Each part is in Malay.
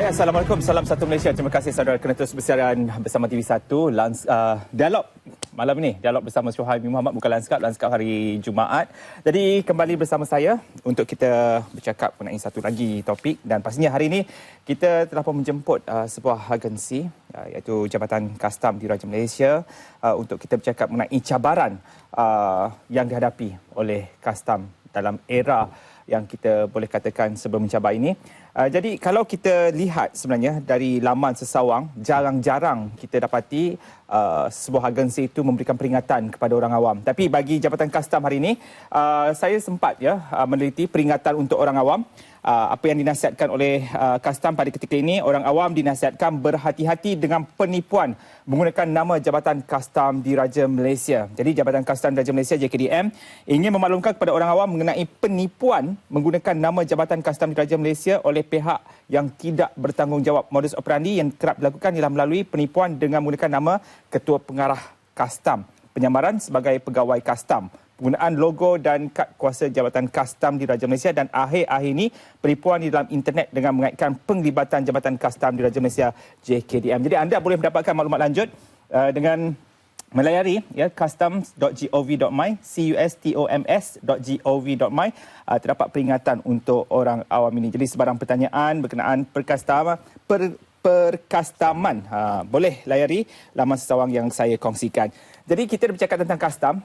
Assalamualaikum. Salam satu Malaysia. Terima kasih saudara kerana terus bersiaran bersama TV1. Dialog malam ini. Dialog bersama Syuhaib Muhammad, bukan Lanskap hari Jumaat. Jadi kembali bersama saya untuk kita bercakap mengenai satu lagi topik. Dan pastinya hari ini kita telah pun menjemput sebuah agensi iaitu Jabatan Kastam Diraja Malaysia untuk kita bercakap mengenai cabaran yang dihadapi oleh Kastam dalam era yang kita boleh katakan sebelum mencabar ini. Jadi kalau kita lihat sebenarnya dari laman sesawang, jarang-jarang kita dapati sebuah agensi itu memberikan peringatan kepada orang awam. Tapi bagi Jabatan Kastam hari ini, saya sempat meneliti peringatan untuk orang awam. Apa yang dinasihatkan oleh Kastam pada ketika ini, orang awam dinasihatkan berhati-hati dengan penipuan menggunakan nama Jabatan Kastam Diraja Malaysia. Jadi Jabatan Kastam Diraja Malaysia JKDM ingin memaklumkan kepada orang awam mengenai penipuan menggunakan nama Jabatan Kastam Diraja Malaysia oleh pihak yang tidak bertanggungjawab. Modus operandi yang kerap dilakukan ialah melalui penipuan dengan menggunakan nama Ketua Pengarah Kastam, penyamaran sebagai pegawai Kastam, penggunaan logo dan kad kuasa Jabatan Kastam Diraja Malaysia, dan akhir-akhir ini penipuan di dalam internet dengan mengaitkan penglibatan Jabatan Kastam Diraja Malaysia JKDM. Jadi anda boleh mendapatkan maklumat lanjut dengan melayari customs.gov.my, customs.gov.my. Terdapat peringatan untuk orang awam ini. Jadi sebarang pertanyaan berkenaan perkastaman, boleh layari laman sesawang yang saya kongsikan. Jadi kita bercakap tentang kastam.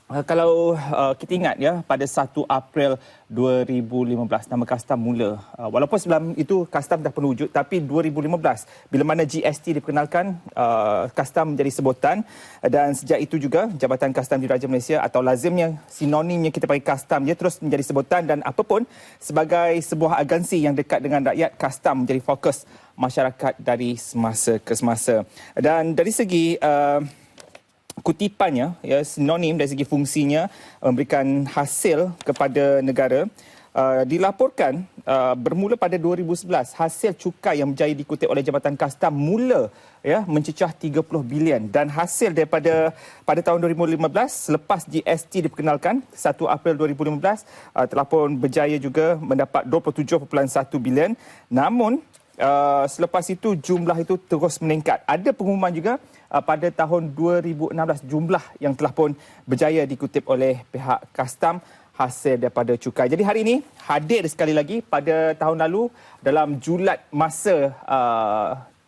Kalau kita ingat pada 1 April 2015 nama kastam mula. Walaupun sebelum itu kastam dah pernah wujud, tapi 2015 bila mana GST diperkenalkan, kastam menjadi sebutan, dan sejak itu juga Jabatan Kastam Diraja Malaysia atau lazimnya sinonimnya kita panggil kastam, dia terus menjadi sebutan. Dan apapun sebagai sebuah agensi yang dekat dengan rakyat, kastam menjadi fokus masyarakat dari semasa ke semasa. Dan dari segi kutipannya, sinonim dari segi fungsinya memberikan hasil kepada negara, dilaporkan bermula pada 2011 hasil cukai yang berjaya dikutip oleh Jabatan Kastam mula mencecah 30 bilion, dan hasil daripada pada tahun 2015 selepas GST diperkenalkan 1 April 2015 telah pun berjaya juga mendapat 27.1 bilion. Namun selepas itu jumlah itu terus meningkat. Ada pengumuman juga pada tahun 2016 jumlah yang telah pun berjaya dikutip oleh pihak kastam hasil daripada cukai. Jadi hari ini hadir sekali lagi pada tahun lalu dalam julat masa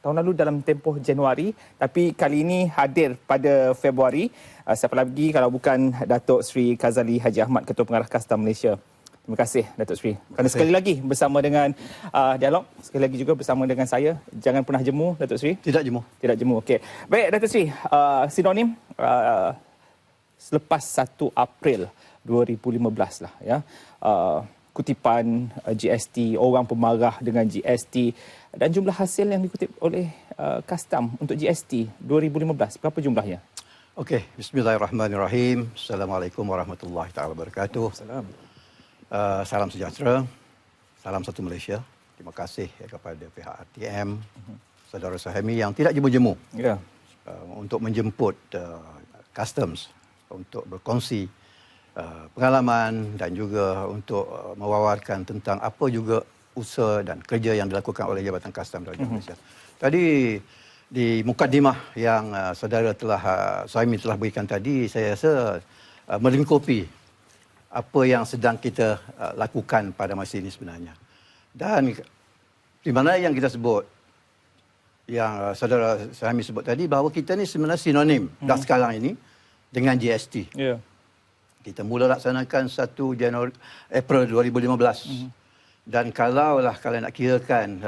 tahun lalu dalam tempoh Januari, tapi kali ini hadir pada Februari. Siapa lagi kalau bukan Datuk Seri Kazali Haji Ahmad, Ketua Pengarah Kastam Malaysia. Terima kasih Datuk Seri. Kerana sekali lagi bersama dengan dialog, sekali lagi juga bersama dengan saya. Jangan pernah jemu Datuk Seri. Tidak jemu. Tidak jemu. Okey. Baik Datuk Seri, sinonim selepas 1 April 2015 lah kutipan GST, orang pemarah dengan GST, dan jumlah hasil yang dikutip oleh kastam untuk GST 2015, berapa jumlahnya? Okey, bismillahirrahmanirrahim. Assalamualaikum warahmatullahi taala wabarakatuh. Assalamualaikum. Salam sejahtera, salam satu Malaysia. Terima kasih kepada pihak RTM, saudara Suhaimi yang tidak jemu-jemu untuk menjemput Customs untuk berkongsi pengalaman dan juga untuk mewawarkan tentang apa juga usaha dan kerja yang dilakukan oleh Jabatan Kastam Diraja Malaysia. Tadi di mukadimah yang saudara Suhaimi telah berikan tadi, saya rasa melingkupi apa yang sedang kita lakukan pada masa ini sebenarnya. Dan di mana yang kita sebut, yang saudara Suhaimi sebut tadi, bahawa kita ni sebenarnya sinonim dah sekarang ini dengan GST. Kita mula laksanakan 1 April 2015. Dan kalau nak kirakan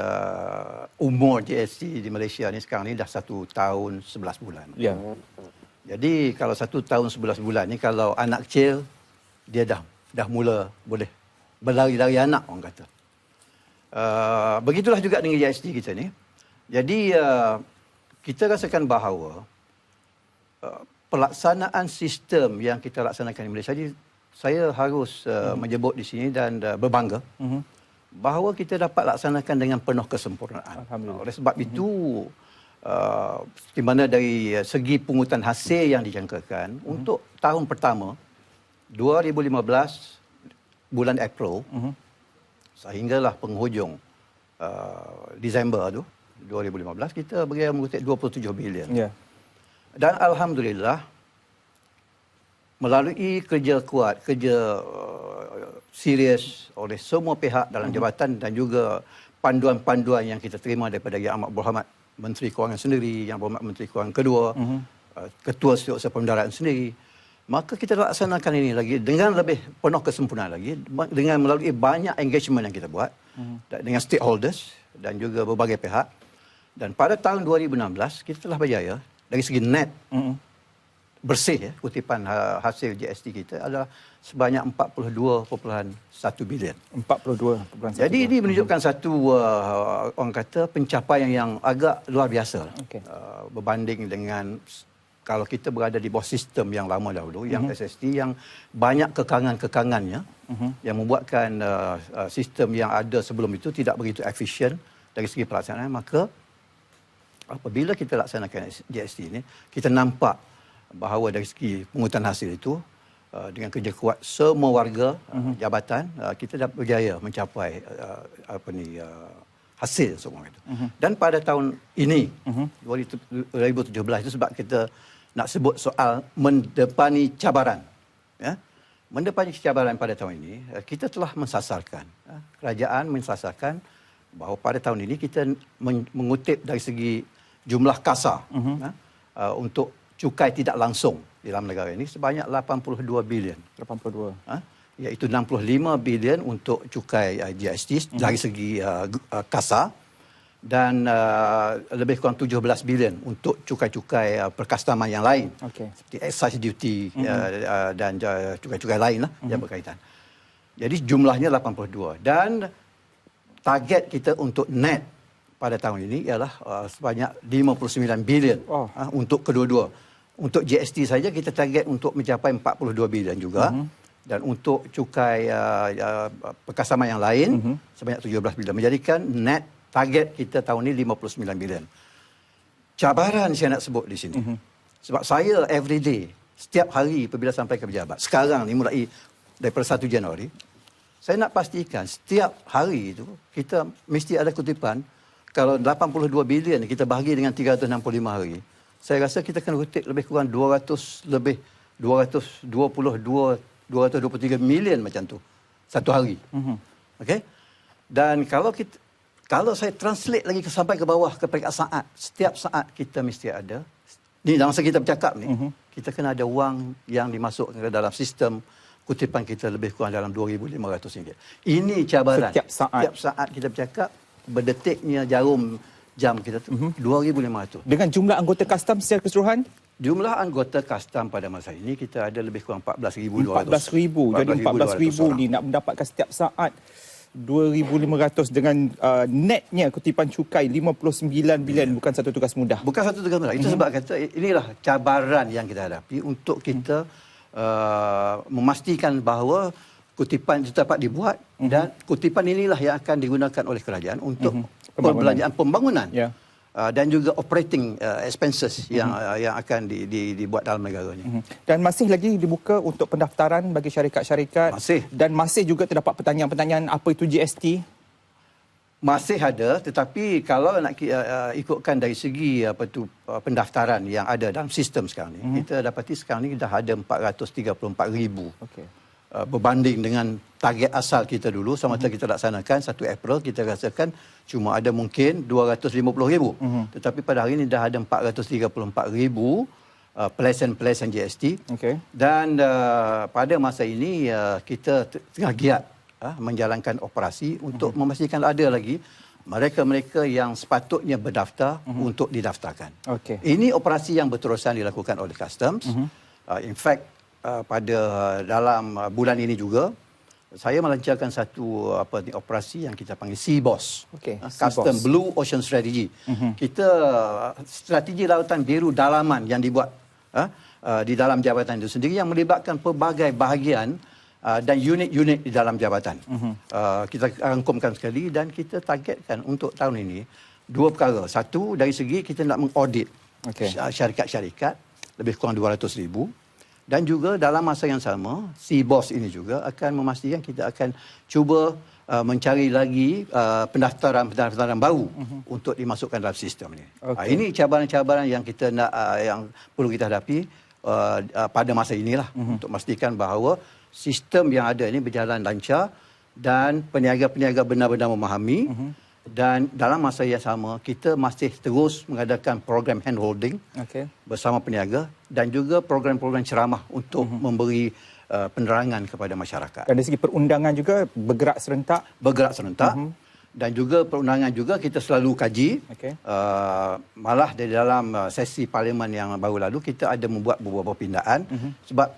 umur GST di Malaysia ni sekarang ni dah 1 tahun 11 bulan. Jadi kalau 1 tahun 11 bulan ni, kalau anak kecil dia dah mula boleh berlari-lari anak, orang kata. Begitulah juga dengan GST kita ni. Jadi kita rasakan bahawa pelaksanaan sistem yang kita laksanakan di Malaysia, jadi saya harus menyebut di sini dan berbangga bahawa kita dapat laksanakan dengan penuh kesempurnaan. Oleh sebab itu di mana dari segi pungutan hasil yang dijangkakan untuk tahun pertama 2015 bulan April sehinggalah penghujung Disember tu 2015 kita berjaya mengutip 27 bilion. Ya. Dan alhamdulillah melalui kerja kuat, kerja serius oleh semua pihak dalam jabatan dan juga panduan-panduan yang kita terima daripada Yang Amat Berhormat Menteri Kewangan sendiri, Yang Berhormat Menteri Kewangan kedua, Ketua Setiausaha Pendaratan sendiri, maka kita laksanakan ini lagi dengan lebih penuh kesempurnaan lagi, dengan melalui banyak engagement yang kita buat dengan stakeholders dan juga berbagai pihak. Dan pada tahun 2016 kita telah berjaya dari segi net bersih, ya, kutipan hasil GST kita adalah sebanyak 42.1 bilion. 42.1. Jadi ini menunjukkan satu orang kata pencapaian yang agak luar biasa. Okay. Berbanding dengan kalau kita berada di bawah sistem yang lama dahulu, yang SST, yang banyak kekangan-kekangannya, yang membuatkan sistem yang ada sebelum itu tidak begitu efisien dari segi pelaksanaan. Maka apabila kita laksanakan GST ini, kita nampak bahawa dari segi pungutan hasil itu, dengan kerja kuat semua warga jabatan, kita dapat berjaya mencapai hasil semua itu. Dan pada tahun ini 2017 itu sebab kita nak sebut soal mendepani cabaran, ya. Mendepani cabaran pada tahun ini, kita telah mensasarkan, kerajaan mensasarkan bahawa pada tahun ini kita mengutip dari segi jumlah kasa untuk cukai tidak langsung di dalam negara ini sebanyak 82 bilion. 82. Iaitu 65 bilion untuk cukai GST dari segi kasa dan lebih kurang 17 bilion untuk cukai-cukai perkastaman yang lain. Okay. Seperti excise duty dan cukai-cukai lain lah yang berkaitan. Jadi jumlahnya 82 dan target kita untuk net pada tahun ini ialah sebanyak 59 bilion untuk kedua-dua. Untuk GST saja kita target untuk mencapai 42 bilion juga. Dan untuk cukai perkasaman yang lain sebanyak 17 bilion. Menjadikan net target kita tahun ini 59 bilion. Cabaran saya nak sebut di sini. Sebab saya every day, setiap hari apabila sampai ke pejabat, sekarang ni mulai daripada 1 Januari, saya nak pastikan setiap hari itu kita mesti ada kutipan. Kalau 82 bilion kita bahagi dengan 365 hari, saya rasa kita akan kutip lebih kurang 223 million macam tu satu hari. Okey. Dan kalau saya translate lagi sampai ke bawah ke peringkat saat, setiap saat kita mesti ada ni dalam masa kita bercakap ni, kita kena ada wang yang dimasukkan ke dalam sistem kutipan kita lebih kurang dalam RM2,500. Ini cabaran. Setiap saat kita bercakap, berdetiknya jarum jam kita tu 2,500. Dengan jumlah anggota custom secara keseluruhan? Jumlah anggota custom pada masa ini kita ada lebih kurang 14,200. 14,000. Jadi 14,000 ni nak mendapatkan setiap saat 2,500 dengan netnya kutipan cukai 59 bilion, bukan satu tugas mudah. Bukan satu tugas mudah. Itu sebab kata inilah cabaran yang kita hadapi untuk kita memastikan bahawa kutipan itu dapat dibuat dan kutipan inilah yang akan digunakan oleh kerajaan untuk perbelanjaan pembangunan dan juga operating expenses yang akan dibuat dalam negaranya. Dan masih lagi dibuka untuk pendaftaran bagi syarikat-syarikat. Masih. Dan masih juga terdapat pertanyaan-pertanyaan apa itu GST? Masih ada, tetapi kalau nak ikutkan dari segi pendaftaran yang ada dalam sistem sekarang ni, kita dapati sekarang ni dah ada 434,000. Okey. Berbanding dengan target asal kita dulu semasa kita laksanakan 1 April, kita rasakan cuma ada mungkin 250,000. Tetapi pada hari ini dah ada 434,000 pelesen-pelesen GST. Okay. Dan pada masa ini kita tengah giat menjalankan operasi untuk memastikan ada lagi mereka-mereka yang sepatutnya berdaftar untuk didaftarkan. Okay. Ini operasi yang berterusan dilakukan oleh Customs. In fact, pada dalam bulan ini juga saya melancarkan satu operasi yang kita panggil CBOS. Custom Blue Ocean Strategy. Kita strategi lautan biru dalaman yang dibuat di dalam jabatan itu sendiri yang melibatkan pelbagai bahagian dan unit-unit di dalam jabatan. Kita rangkumkan sekali dan kita targetkan untuk tahun ini 2 perkara. Satu, dari segi kita nak mengaudit syarikat-syarikat lebih kurang 200,000. Dan juga dalam masa yang sama, CBOS ini juga akan memastikan kita akan cuba mencari lagi pendaftaran baru untuk dimasukkan dalam sistem ini. Ini cabaran-cabaran yang kita nak yang perlu kita hadapi pada masa inilah untuk memastikan bahawa sistem yang ada ini berjalan lancar dan peniaga-peniaga benar-benar memahami. Dan dalam masa yang sama, kita masih terus mengadakan program handholding bersama peniaga dan juga program-program ceramah untuk memberi penerangan kepada masyarakat. Dan dari segi perundangan juga bergerak serentak? Bergerak serentak. Dan juga perundangan juga kita selalu kaji. Malah di dalam sesi parlimen yang baru lalu, kita ada membuat beberapa pindaan. Sebab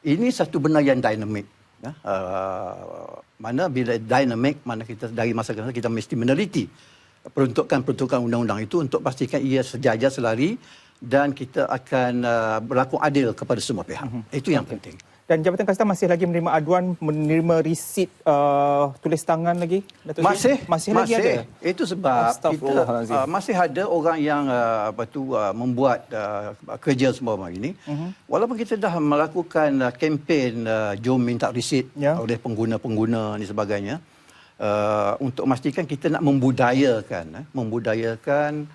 ini satu benda yang dinamik. Mana bila dinamik, mana kita dari masa ke masa kita mesti meneliti peruntukan undang-undang itu untuk pastikan ia sejajar, selari dan kita akan berlaku adil kepada semua pihak. Itu yang penting. Dan Jabatan Kastam masih lagi menerima aduan, menerima resit tulis tangan lagi? Masih lagi ada? Itu sebab kita masih ada orang yang membuat kerja semua ini. Walaupun kita dah melakukan kempen jom minta resit oleh pengguna-pengguna dan sebagainya, untuk memastikan kita nak membudayakan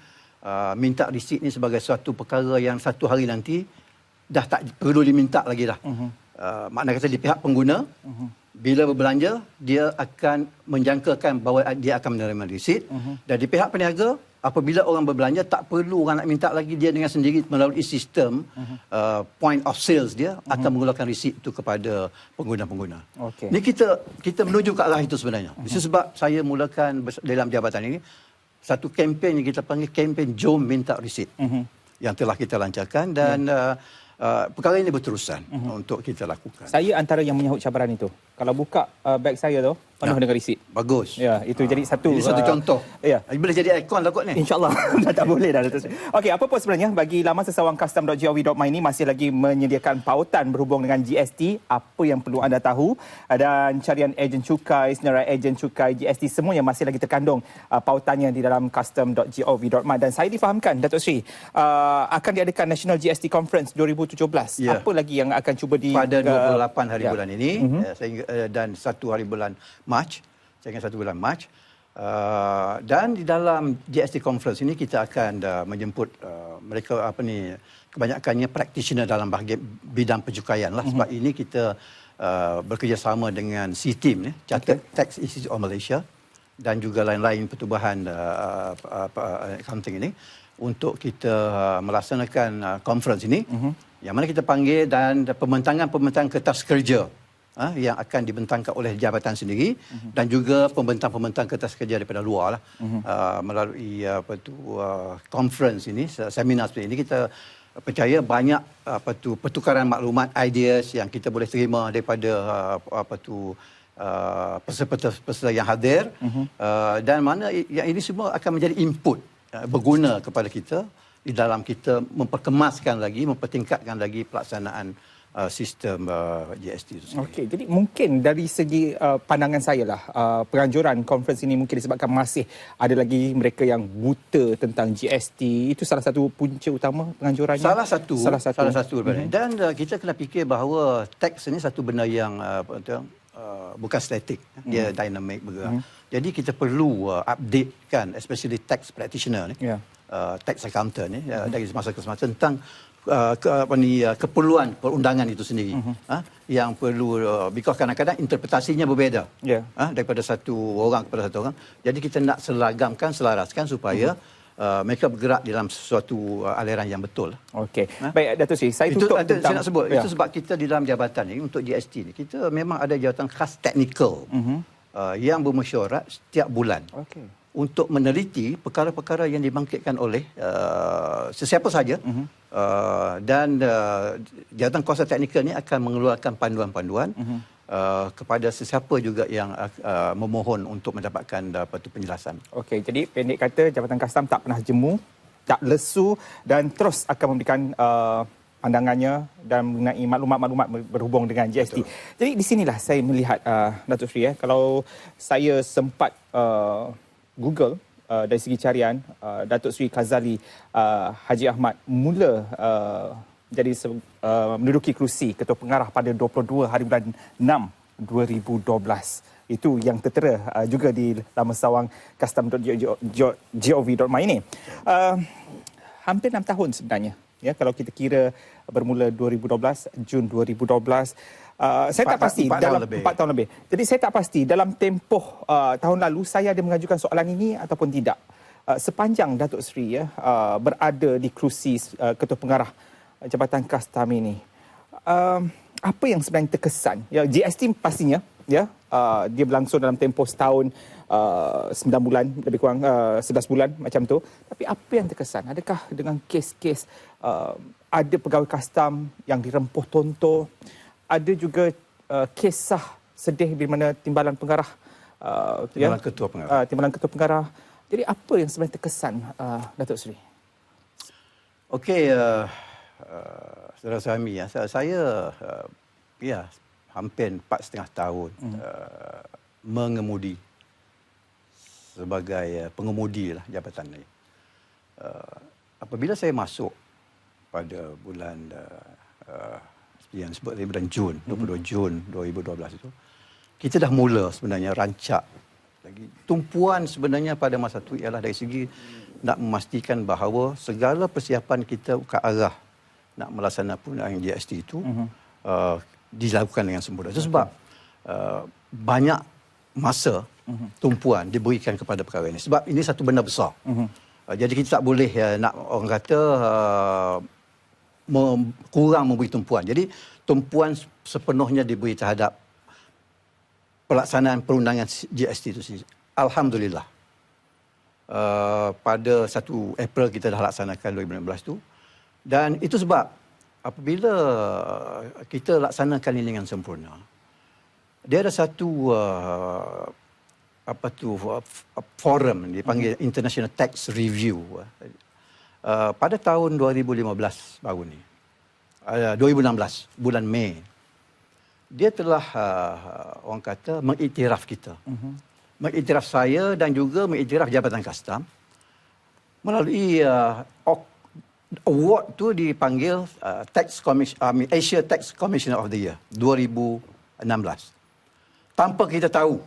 minta resit ni sebagai suatu perkara yang satu hari nanti dah tak perlu diminta lagi dah. Makna kata di pihak pengguna, bila berbelanja, dia akan menjangkakan bahawa dia akan menerima resit. Dan di pihak peniaga, apabila orang berbelanja, tak perlu orang nak minta lagi, dia dengan sendiri melalui sistem point of sales dia akan mengeluarkan resit itu kepada pengguna-pengguna. Ini kita menuju ke arah itu sebenarnya. Itu sebab saya mulakan dalam jabatan ini satu kempen yang kita panggil kempen Jom Minta Resit yang telah kita lancarkan dan perkara ini berterusan untuk kita lakukan. Saya antara yang menyahut cabaran itu. Kalau buka beg saya tu, penuh dengan resit. Bagus. Ya, itu jadi satu. Ini satu contoh. Ya. Boleh jadi ikon lah kot ni. InsyaAllah. Dah tak boleh dah. Okey, apa pun sebenarnya bagi laman sesawangcustom.gov.my ini masih lagi menyediakan pautan berhubung dengan GST, apa yang perlu anda tahu, dan carian ejen cukai, senarai ejen cukai, GST, semuanya masih lagi terkandung pautannya di dalam custom.gov.my. Dan saya difahamkan, Datuk Seri, akan diadakan National GST Conference 2017. Ya. Apa lagi yang akan cuba pada 28 hari bulan ini, dan 1 hari bulan Mac, saya ingat 1 bulan Mac. Dan di dalam GST Conference ini kita akan menjemput mereka kebanyakannya practitioner dalam bahagian bidang pencukaian lah. Sebab ini kita bekerjasama dengan C-Team, Chartered Tax Institute of Malaysia, dan juga lain-lain pertubuhan accounting ini untuk kita melaksanakan conference ini, yang mana kita panggil dan pembentangan kertas kerja yang akan dibentangkan oleh jabatan sendiri dan juga pembentang-pembentang kertas kerja daripada luar lah. Melalui conference ini, seminar seperti ini, kita percaya banyak pertukaran maklumat, ideas yang kita boleh terima daripada peserta yang hadir, dan mana yang ini semua akan menjadi input berguna kepada kita di dalam kita memperkemaskan lagi, mempertingkatkan lagi pelaksanaan sistem GST itu sendiri. Okey, jadi mungkin dari segi pandangan saya lah, penganjuran conference ini mungkin disebabkan masih ada lagi mereka yang buta tentang GST. Itu salah satu punca utama penganjurannya? Salah satu. Dan kita kena fikir bahawa teks ini satu benda yang bukan statik, dia dynamic bergerak. Jadi kita perlu updatekan, especially tax practitioner ni, tax accountant ni, dari semasa ke semasa tentang keperluan perundangan itu sendiri, yang perlu because kadang-kadang interpretasinya berbeza daripada satu orang kepada satu orang. Jadi kita nak selaraskan supaya mereka bergerak dalam sesuatu aliran yang betul. Okey. Baik, Datuk Seri, saya tutup tentang saya nak sebut itu sebab kita di dalam jabatan ini untuk GST ni kita memang ada jawatan khas teknikal yang bermesyuarat setiap bulan. Untuk meneliti perkara-perkara yang dibangkitkan oleh sesiapa saja, dan jawatan kuasa teknikal ini akan mengeluarkan panduan-panduan kepada sesiapa juga yang memohon untuk mendapatkan penjelasan. Okey, jadi pendek kata Jabatan Kastam tak pernah jemu, tak lesu dan terus akan memberikan pandangannya dan mengenai maklumat-maklumat berhubung dengan GST. Betul. Jadi di sinilah saya melihat Datuk Seri, kalau saya sempat Google dari segi carian, Datuk Seri Kazali Haji Ahmad mula jadi menduduki kerusi Ketua Pengarah pada 22 hari bulan 6 2012. Itu yang tertera juga di laman sawang custom.gov.my ini. Hampir 6 tahun sebenarnya. Ya, kalau kita kira bermula 2012, Jun 2012, saya tak pasti dalam 4 tahun lebih. Jadi saya tak pasti dalam tempoh tahun lalu saya ada mengajukan soalan ini ataupun tidak. Sepanjang Datuk Seri berada di kerusi Ketua Pengarah Jabatan Kastam ini, apa yang sebenarnya terkesan? Ya, GST pastinya, ya, dia berlangsung dalam tempoh setahun, 9 bulan, lebih kurang 11 bulan macam tu. Tapi apa yang terkesan? Adakah dengan kes-kes ada pegawai kastam yang dirempuh tontor, ada juga kisah sedih di mana timbalan pengarah, timbalan ketua pengarah. Jadi apa yang sebenarnya terkesan, Datuk Seri? Okey, Saudara Suhaimi, saya hampir 4,5 tahun mengemudi sebagai pengemudi lah jabatan ini. Apabila saya masuk pada bulan yang disebut bulan Jun, 22 Jun 2012 itu, kita dah mula sebenarnya rancak lagi. Tumpuan sebenarnya pada masa itu ialah dari segi nak memastikan bahawa segala persiapan kita ke arah nak melaksanakan GST itu dilakukan dengan sempurna. Itu sebab banyak masa tumpuan diberikan kepada perkara ini. Sebab ini satu benda besar. Jadi kita tak boleh nak orang kata kurang memberi tumpuan. Jadi tumpuan sepenuhnya diberi terhadap pelaksanaan perundangan GST itu sendiri. Alhamdulillah. Pada 1 April kita dah laksanakan 2016 itu. Dan itu sebab apabila kita laksanakan ini dengan sempurna, dia ada satu forum dipanggil International Tax Review. Pada tahun 2015 baru ni, 2016 bulan Mei, dia telah orang kata mengiktiraf kita, mengiktiraf saya dan juga mengiktiraf Jabatan Kastam melalui award tu dipanggil Asia Tax Commissioner of the Year 2016. Tanpa kita tahu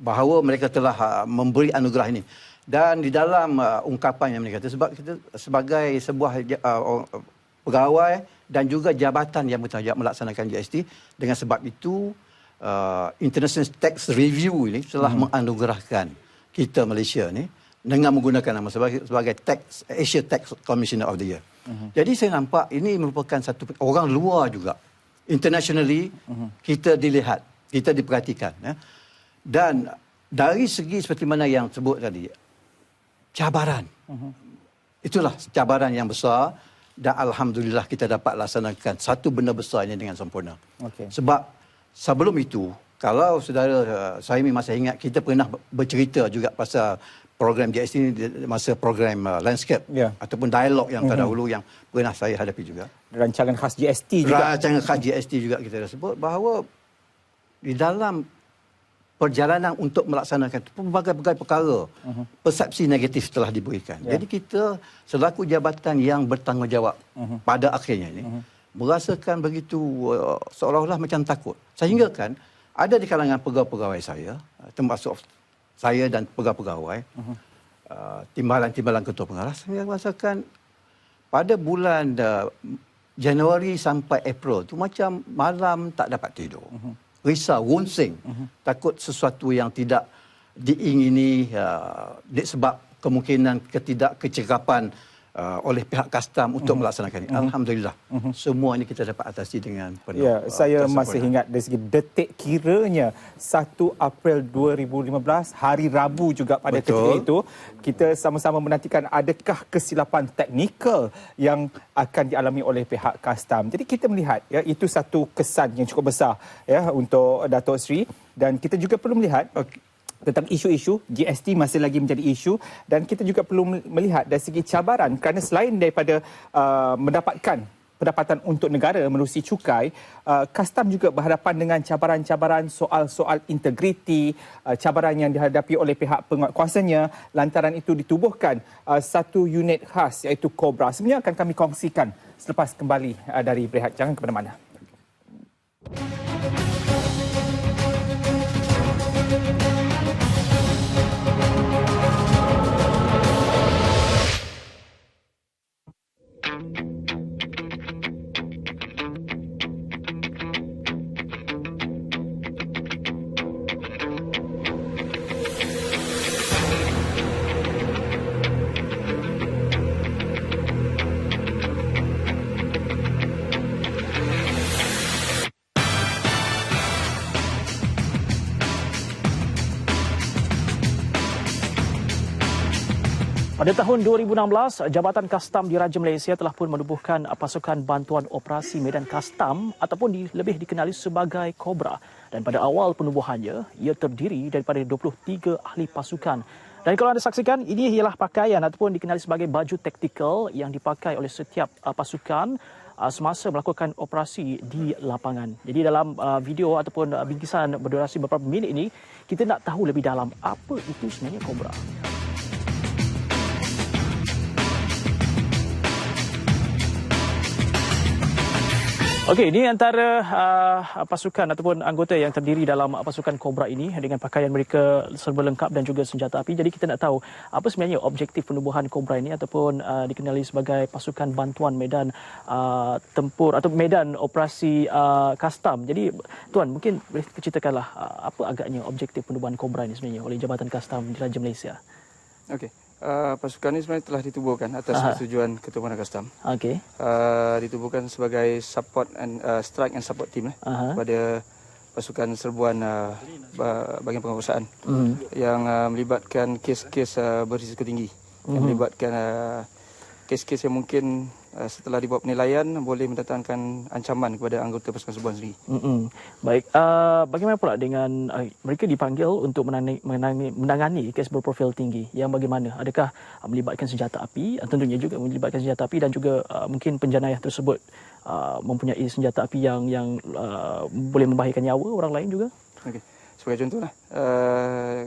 bahawa mereka telah memberi anugerah ini. Dan di dalam ungkapan yang mereka kata, sebab kita sebagai sebuah pegawai dan juga jabatan yang bertanggungjawab melaksanakan GST, dengan sebab itu International Tax Review ini telah menganugerahkan kita Malaysia ni dengan menggunakan nama sebagai Asia Tax Commissioner of the Year. Jadi saya nampak ini merupakan satu orang luar juga. Internationally kita dilihat, kita diperhatikan. Ya. Dan dari segi seperti mana yang sebut tadi, cabaran. Itulah cabaran yang besar. Dan Alhamdulillah kita dapat laksanakan satu benda besar ini dengan sempurna. Okay. Sebab sebelum itu, kalau saudara saya masih ingat, kita pernah bercerita juga pasal program GST ini masa program Landscape ataupun dialog yang terdahulu yang pernah saya hadapi juga. Rancangan khas GST juga. Rancangan khas GST juga kita dah sebut bahawa di dalam perjalanan untuk melaksanakan itu, pelbagai perkara, persepsi negatif telah diberikan. Jadi kita selaku jabatan yang bertanggungjawab pada akhirnya ini, merasakan begitu seolah-olah macam takut. Sehingga kan ada di kalangan pegawai-pegawai saya, termasuk saya dan pegawai-pegawai, timbalan-timbalan ketua pengarah, saya rasakan pada bulan Januari sampai April tu macam malam tak dapat tidur. Risau, runsing, takut sesuatu yang tidak diingini disebab kemungkinan ketidakkecekapan oleh pihak kastam untuk melaksanakan ini. Alhamdulillah, semua ini kita dapat atasi dengan penuh. Ya, saya masih ingat dari segi detik kiranya 1 April 2015, hari Rabu juga pada ketika itu, kita sama-sama menantikan adakah kesilapan teknikal yang akan dialami oleh pihak kastam. Jadi kita melihat ya, itu satu kesan yang cukup besar ya untuk Datuk Seri, dan kita juga perlu melihat tentang isu-isu GST masih lagi menjadi isu, dan kita juga perlu melihat dari segi cabaran, kerana selain daripada mendapatkan pendapatan untuk negara menerusi cukai, kastam juga berhadapan dengan cabaran-cabaran soal-soal integriti, cabaran yang dihadapi oleh pihak penguatkuasanya. Lantaran itu ditubuhkan satu unit khas iaitu Kobra. Sebenarnya akan kami kongsikan selepas kembali dari berehat. Jangan ke mana-mana. Pada tahun 2016, Jabatan Kastam Diraja Malaysia telah pun menubuhkan pasukan bantuan operasi medan kastam ataupun lebih dikenali sebagai Kobra. Dan pada awal penubuhannya, ia terdiri daripada 23 ahli pasukan. Dan kalau anda saksikan, ini ialah pakaian ataupun dikenali sebagai baju taktikal yang dipakai oleh setiap pasukan semasa melakukan operasi di lapangan. Jadi dalam video ataupun bingkisan berdurasi beberapa minit ini, kita nak tahu lebih dalam apa itu sebenarnya Kobra. Okey, ini antara pasukan ataupun anggota yang terdiri dalam pasukan Kobra ini dengan pakaian mereka serba lengkap dan juga senjata api. Jadi kita nak tahu apa sebenarnya objektif penubuhan Kobra ini ataupun dikenali sebagai pasukan bantuan medan tempur atau medan operasi kastam. Jadi Tuan, mungkin boleh ceritakanlah apa agaknya objektif penubuhan Kobra ini sebenarnya oleh Jabatan Kastam Diraja Malaysia. Okey. Pasukan ini sebenarnya telah ditubuhkan atas persetujuan Ketua Bandar Kastam. Okey. Ditubuhkan sebagai support and strike and support team kepada pasukan serbuan bahagian penguasaan yang melibatkan kes-kes berisiko tinggi, yang melibatkan kes-kes yang mungkin setelah dibuat penilaian boleh mendatangkan ancaman kepada anggota pasukan serbuan sendiri. Baik, bagaimana pula dengan mereka dipanggil untuk menangani kes berprofil tinggi yang bagaimana? Adakah melibatkan senjata api? Tentunya juga melibatkan senjata api dan juga mungkin penjenayah tersebut mempunyai senjata api yang boleh membahayakan nyawa orang lain juga? Okey. Sebagai contohlah,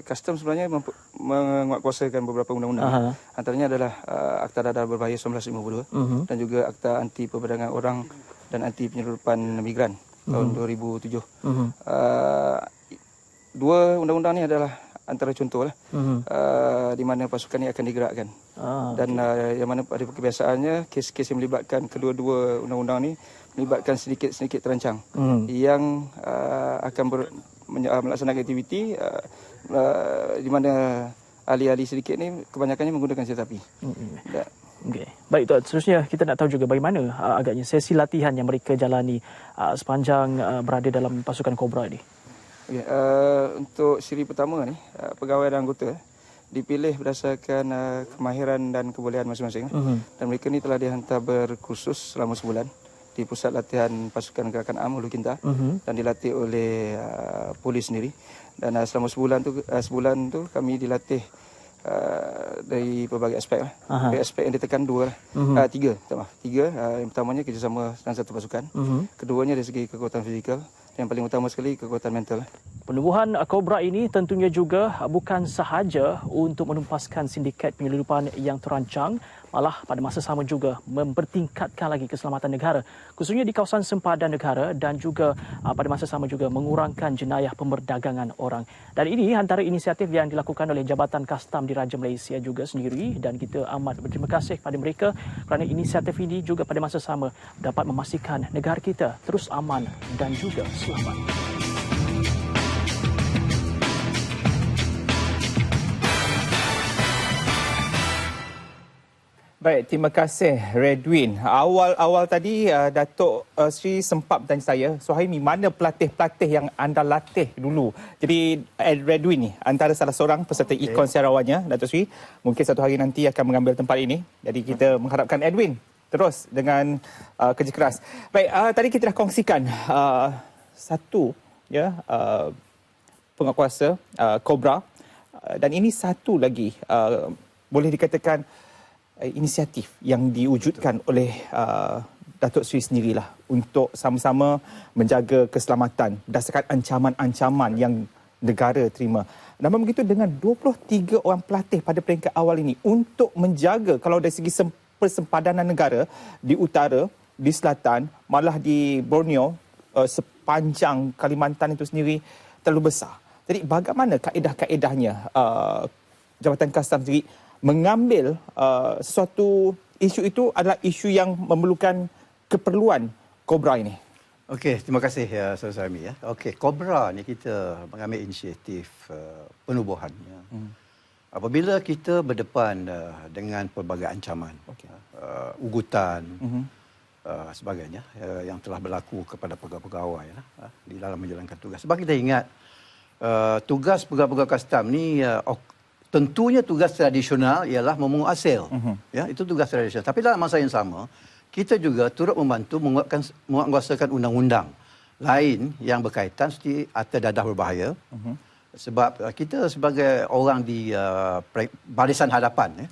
Kastam sebenarnya menguatkuasakan beberapa undang-undang. Antaranya adalah Akta Radar Berbahaya 1952 dan juga Akta Anti Perdagangan Orang dan Anti Penyeludupan Migran tahun 2007. Dua undang-undang ini adalah antara contohlah di mana pasukan ini akan digerakkan. Dan yang mana pada kebiasaannya kes-kes yang melibatkan kedua-dua undang-undang ini melibatkan sedikit-sedikit terancang yang akan melaksanakan aktiviti di mana ahli-ahli sedikit ni kebanyakannya menggunakan senjata api. Okey. Baik Tuan, seterusnya kita nak tahu juga bagaimana agaknya sesi latihan yang mereka jalani sepanjang berada dalam pasukan Kobra ini. Okay. Untuk siri pertama ni, pegawai dan anggota dipilih berdasarkan kemahiran dan kebolehan masing-masing. Dan mereka ni telah dihantar berkursus selama sebulan di Pusat Latihan Pasukan Gerakan Am Hulu Kinta dan dilatih oleh polis sendiri. Dan selama sebulan tu kami dilatih dari pelbagai aspek lah. Aspek yang ditekan tiga. Yang pertamanya kerjasama dengan satu pasukan. Keduanya dari segi kekuatan fizikal. Yang paling utama sekali kekuatan mental. Penubuhan Kobra ini tentunya juga bukan sahaja untuk menumpaskan sindiket penyeludupan yang terancang, malah pada masa sama juga mempertingkatkan lagi keselamatan negara, khususnya di kawasan sempadan negara dan juga pada masa sama juga mengurangkan jenayah pemerdagangan orang. Dan ini antara inisiatif yang dilakukan oleh Jabatan Kastam Diraja Malaysia juga sendiri dan kita amat berterima kasih kepada mereka kerana inisiatif ini juga pada masa sama dapat memastikan negara kita terus aman dan juga selamat. Baik, terima kasih Redwin. Awal tadi Datuk Sri sempat bertanya saya, Suhaimi, mana pelatih-pelatih yang anda latih dulu? Jadi Redwin ni antara salah seorang peserta ikon Sarawaknya, Datuk Sri, mungkin satu hari nanti akan mengambil tempat ini. Jadi kita mengharapkan Edwin terus dengan kerja keras. Baik, tadi kita dah kongsikan satu penguatkuasa Kobra dan ini satu lagi boleh dikatakan inisiatif yang diwujudkan oleh Datuk Seri sendirilah untuk sama-sama menjaga keselamatan berdasarkan ancaman-ancaman yang negara terima. Namun begitu dengan 23 orang pelatih pada peringkat awal ini untuk menjaga kalau dari segi persempadanan negara di utara, di selatan, malah di Borneo, sepanjang Kalimantan itu sendiri terlalu besar. Jadi bagaimana kaedah-kaedahnya Jabatan Kastam sendiri mengambil sesuatu isu itu adalah isu yang memerlukan keperluan Kobra ini? Okey, terima kasih Saudara Suhaimi. Okey, Kobra ni kita mengambil inisiatif penubuhan. Apabila kita berdepan dengan pelbagai ancaman, ugutan, sebagainya yang telah berlaku kepada pegawai-pegawai di dalam menjalankan tugas. Sebab kita ingat tugas pegawai-pegawai kastam ni tentunya tugas tradisional ialah memungut hasil. Ya, itu tugas tradisional. Tapi dalam masa yang sama, kita juga turut membantu menguatkuasakan undang-undang lain yang berkaitan seperti Akta Dadah Berbahaya. Sebab kita sebagai orang di barisan hadapan,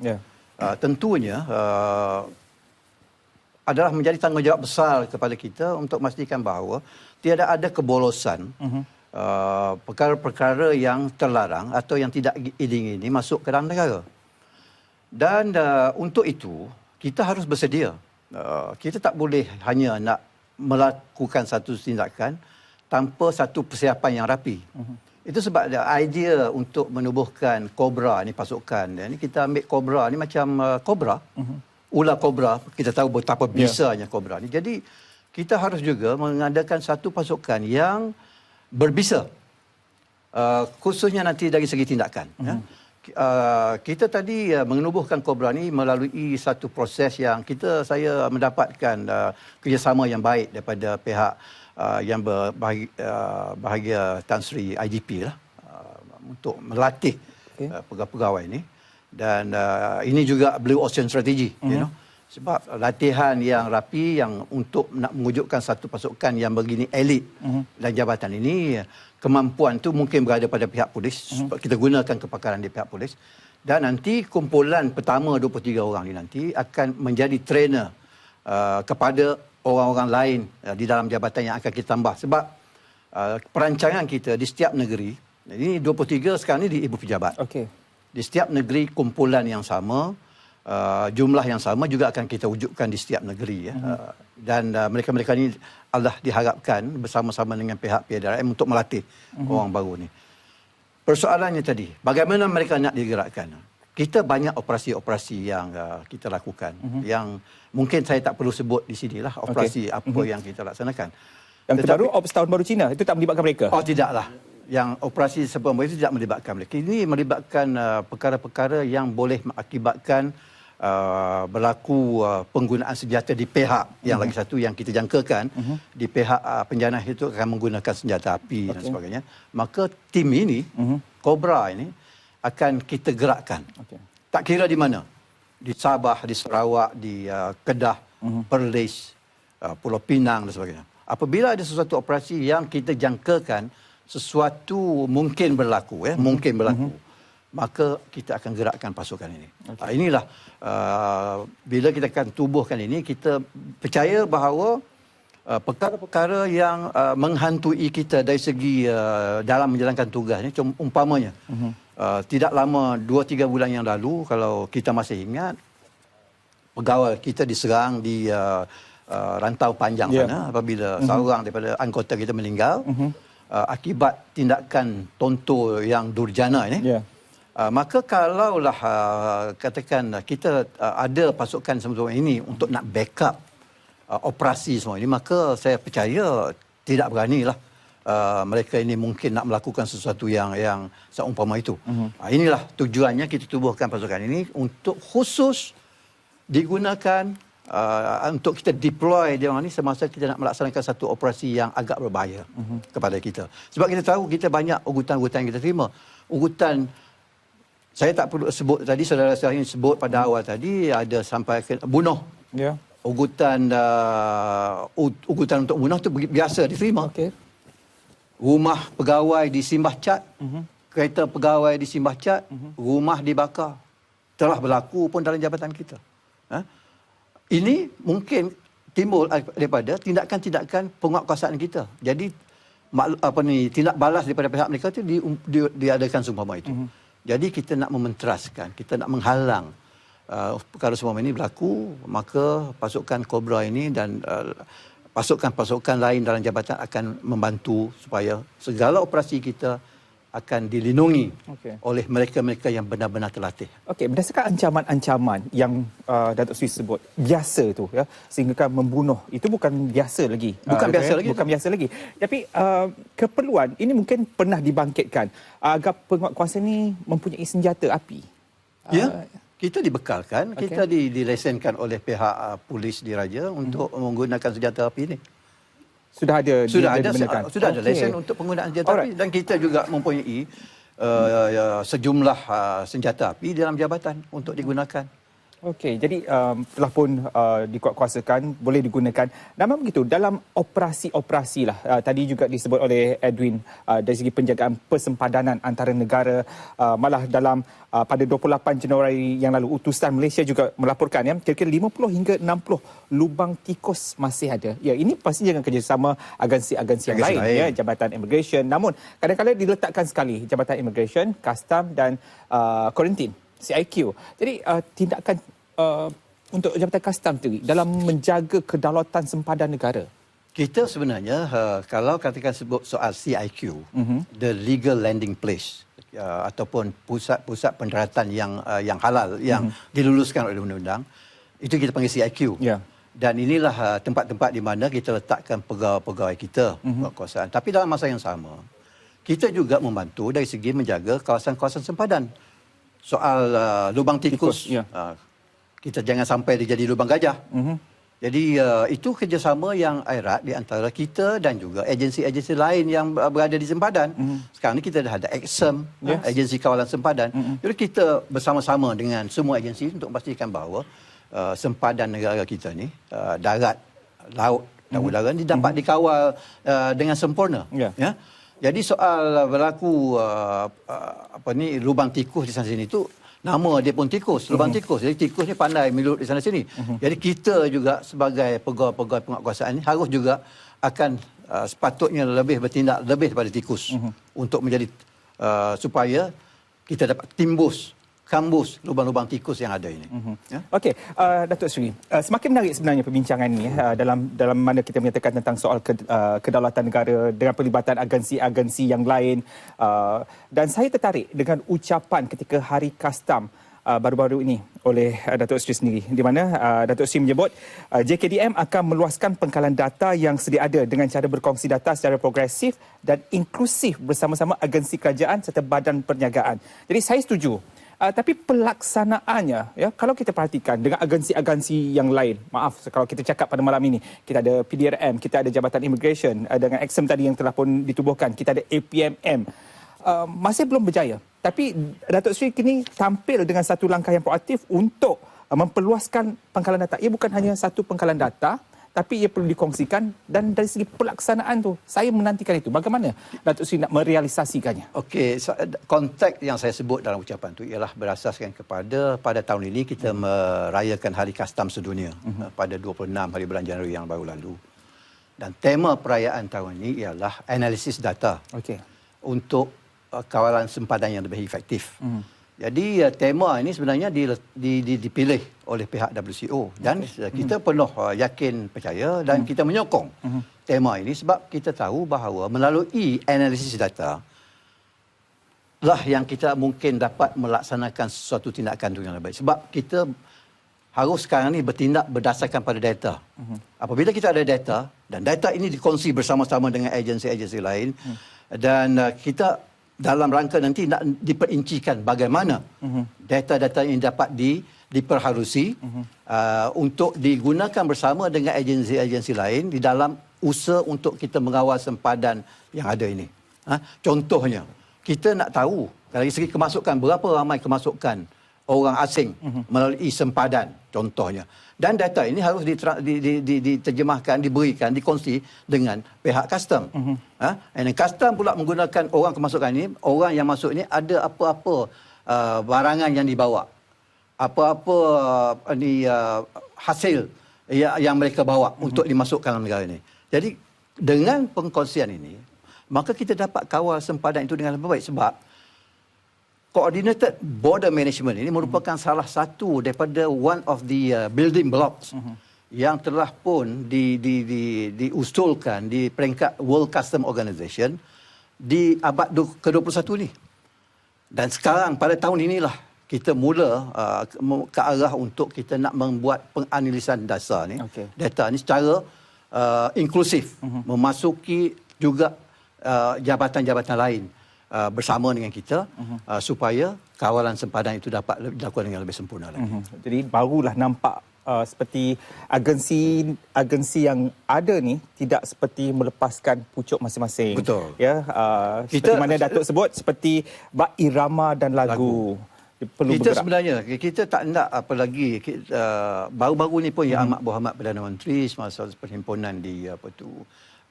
tentunya adalah menjadi tanggungjawab besar kepada kita untuk memastikan bahawa tiada ada kebolosan perkara-perkara yang terlarang atau yang tidak diingini masuk ke dalam negara. Dan untuk itu, kita harus bersedia. Kita tak boleh hanya nak melakukan satu tindakan tanpa satu persiapan yang rapi. Itu sebab ada idea untuk menubuhkan Kobra ni, pasukan. Ini kita ambil Kobra ni macam Kobra. Ular Kobra, kita tahu betapa bisanya Kobra ni. Jadi kita harus juga mengadakan satu pasukan yang berbisa. Khususnya nanti dari segi tindakan. Kita tadi menubuhkan Kobra ni melalui satu proses yang saya mendapatkan kerjasama yang baik daripada pihak yang berbahagia Tan Sri IGP lah, untuk melatih pegawai-pegawai ini. Dan ini juga Blue Ocean Strategy, sebab latihan yang rapi yang untuk nak mewujudkan satu pasukan yang begini elit dan jabatan ini, kemampuan tu mungkin berada pada pihak polis. Kita gunakan kepakaran di pihak polis. Dan nanti kumpulan pertama 23 orang ini nanti akan menjadi trainer kepada orang-orang lain di dalam jabatan yang akan kita tambah. Sebab perancangan kita di setiap negeri, ini 23 sekarang ni di Ibu Pejabat. Di setiap negeri kumpulan yang sama, jumlah yang sama juga akan kita wujudkan di setiap negeri. Dan mereka-mereka ini adalah diharapkan bersama-sama dengan pihak PDRM untuk melatih orang baru ni. Persoalannya tadi, bagaimana mereka nak digerakkan? Kita banyak operasi-operasi yang kita lakukan, yang mungkin saya tak perlu sebut di sinilah operasi apa yang kita laksanakan. Yang terbaru, Ops Tahun Baru Cina, itu tak melibatkan mereka? Oh, tidaklah. Yang operasi sebelum itu tidak melibatkan mereka. Ini melibatkan perkara-perkara yang boleh mengakibatkan berlaku penggunaan senjata di pihak yang lagi satu yang kita jangkakan, di pihak penjanah itu akan menggunakan senjata api dan sebagainya. Maka tim ini, Kobra ini, akan kita gerakkan. Tak kira di mana. Di Sabah, di Sarawak, di Kedah, Perlis, Pulau Pinang dan sebagainya. Apabila ada sesuatu operasi yang kita jangkakan sesuatu mungkin berlaku, mungkin berlaku, maka kita akan gerakkan pasukan ini. Inilah bila kita akan tubuhkan ini, kita percaya bahawa perkara-perkara yang menghantui kita dari segi dalam menjalankan tugas ni, umpamanya tidak lama 2-3 bulan yang lalu, kalau kita masih ingat, pegawai kita diserang di Rantau Panjang sana apabila seorang daripada anggota kita meninggal akibat tindakan tonto yang durjana ini. Maka kalaulah katakan kita ada pasukan semua ini untuk nak backup operasi semua ini, maka saya percaya tidak beranilah mereka ini mungkin nak melakukan sesuatu yang seumpama itu. Inilah tujuannya kita tubuhkan pasukan ini untuk khusus digunakan untuk kita deploy dia orang ni semasa kita nak melaksanakan satu operasi yang agak berbahaya kepada kita. Sebab kita tahu kita banyak ugutan-ugutan yang kita terima. Ugutan, saya tak perlu sebut tadi, saudara saya sebut pada awal tadi, ada sampai ke bunuh. Ugutan untuk bunuh tu biasa diterima. Rumah pegawai di Simbah Cat, kereta pegawai di Simbah Cat, rumah dibakar. Telah berlaku pun dalam jabatan kita. Ini mungkin timbul daripada tindakan-tindakan penguatkuasaan kita. Jadi tindak balas daripada pihak mereka itu diadakan seumpama itu. Jadi kita nak mementeraskan, kita nak menghalang perkara semua ini berlaku, maka pasukan Kobra ini dan pasukan-pasukan lain dalam jabatan akan membantu supaya segala operasi kita akan dilindungi oleh mereka-mereka yang benar-benar terlatih. Berdasarkan ancaman-ancaman yang Datuk Sri sebut, biasa tu ya, sehingga membunuh itu bukan biasa lagi. Bukan biasa lagi. Tapi keperluan ini mungkin pernah dibangkitkan agar penguatkuasa ini mempunyai senjata api. Kita dibekalkan, kita dilesenkan oleh pihak polis diraja untuk menggunakan senjata api ini. Sudah ada lesen untuk penggunaan senjata api, dan kita juga mempunyai sejumlah senjata api dalam jabatan untuk digunakan. Okey, jadi telah pun dikuatkuasakan, boleh digunakan. Namun begitu, dalam operasi-operasi lah, tadi juga disebut oleh Edwin dari segi penjagaan persempadanan antara negara, malah dalam pada 28 Januari yang lalu, utusan Malaysia juga melaporkan kira-kira 50 hingga 60 lubang tikus masih ada. Ya, ini pasti dengan kerjasama agensi-agensi yang lain, ya, Jabatan Immigration. Namun, kadang-kadang diletakkan sekali Jabatan Immigration, Custom dan Kuarantin, CIQ. Jadi, tindakan untuk Jabatan Kastam sendiri dalam menjaga kedaulatan sempadan negara. Kita sebenarnya kalau katakan sebut soal CIQ, the legal landing place ataupun pusat-pusat pendaratan yang halal yang diluluskan oleh undang-undang, itu kita panggil CIQ. Yeah. Dan inilah tempat-tempat di mana kita letakkan pegawai-pegawai kita, kekuasaan. Tapi dalam masa yang sama, kita juga membantu dari segi menjaga kawasan-kawasan sempadan. Soal lubang tikus, kita jangan sampai dia jadi lubang gajah. Jadi itu kerjasama yang erat di antara kita dan juga agensi-agensi lain yang berada di sempadan. Sekarang ni kita dah ada AXEM, agensi kawalan sempadan. Jadi kita bersama-sama dengan semua agensi untuk memastikan bahawa sempadan negara kita ni, darat, laut dan udara ni dapat dikawal dengan sempurna. Ya. Jadi soal berlaku lubang tikus di sana sini tu, nama dia pun tikus, lubang tikus. Jadi tikus ni pandai melulut di sana sini. Jadi kita juga sebagai pegawai-pegawai penguatkuasaan ni harus juga akan sepatutnya lebih bertindak lebih daripada tikus untuk menjadi supaya kita dapat kambus lubang-lubang tikus yang ada ini. Ya? Okey, Datuk Seri, semakin menarik sebenarnya perbincangan ini dalam mana kita menyatakan tentang soal kedaulatan negara dengan pelibatan agensi-agensi yang lain. Dan saya tertarik dengan ucapan ketika Hari Kastam baru-baru ini oleh Datuk Seri sendiri, di mana Datuk Seri menyebut JKDM akan meluaskan pengkalan data yang sedia ada dengan cara berkongsi data secara progresif dan inklusif bersama-sama agensi kerajaan serta badan perniagaan. Jadi saya setuju. Tapi pelaksanaannya, ya, kalau kita perhatikan dengan agensi-agensi yang lain, maaf kalau kita cakap pada malam ini, kita ada PDRM, kita ada Jabatan Immigration, dengan AXEM tadi yang telah pun ditubuhkan, kita ada APMM, masih belum berjaya. Tapi Datuk Seri kini tampil dengan satu langkah yang proaktif untuk memperluaskan pengkalan data. Ia bukan hanya satu pengkalan data, tapi ia perlu dikongsikan, dan dari segi pelaksanaan tu saya menantikan itu. Bagaimana Datuk Seri nak merealisasikannya? Okey, konteks yang saya sebut dalam ucapan itu ialah berasaskan kepada pada tahun ini kita merayakan Hari Kastam Sedunia pada 26 hari bulan Januari yang baru lalu. Dan tema perayaan tahun ini ialah analisis data. Okey. Untuk kawalan sempadan yang lebih efektif. Jadi tema ini sebenarnya dipilih oleh pihak WCO dan kita penuh yakin, percaya dan kita menyokong tema ini sebab kita tahu bahawa melalui analisis data lah yang kita mungkin dapat melaksanakan sesuatu tindakan itu yang lebih baik. Sebab kita harus sekarang ni bertindak berdasarkan pada data. Apabila kita ada data dan data ini dikongsi bersama-sama dengan agensi-agensi lain dan kita dalam rangka nanti nak diperincikan bagaimana data-data yang dapat diperhalusi untuk digunakan bersama dengan agensi-agensi lain di dalam usaha untuk kita mengawal sempadan yang ada ini. Contohnya, kita nak tahu dari segi kemasukan, berapa ramai kemasukan orang asing melalui sempadan contohnya. Dan data ini harus diterjemahkan, diberikan, dikongsi dengan pihak custom. Dan custom pula menggunakan orang kemasukan ini, orang yang masuk ini ada apa-apa barangan yang dibawa. Apa-apa hasil yang mereka bawa untuk dimasukkan dalam negara ini. Jadi dengan pengkongsian ini, maka kita dapat kawal sempadan itu dengan lebih baik sebab Coordinated Border Management ini merupakan salah satu daripada one of the building blocks yang telah pun diusulkan di peringkat World Customs Organization di abad ke-21 ni. Dan sekarang pada tahun inilah kita mula ke arah untuk kita nak membuat penganalisan dasar ni, data ni secara inklusif, memasuki juga jabatan-jabatan lain bersama dengan kita supaya kawalan sempadan itu dapat dilakukan dengan lebih sempurna lagi. Jadi barulah nampak seperti agensi yang ada ni tidak seperti melepaskan pucuk masing-masing. Betul. Ya, seperti mana Datuk sebut, seperti bak irama dan lagu. Perlu kita bergerak. sebenarnya kita tak nak apa lagi baru-baru ni pun Yang Amat Berhormat Perdana Menteri semasa perhimpunan di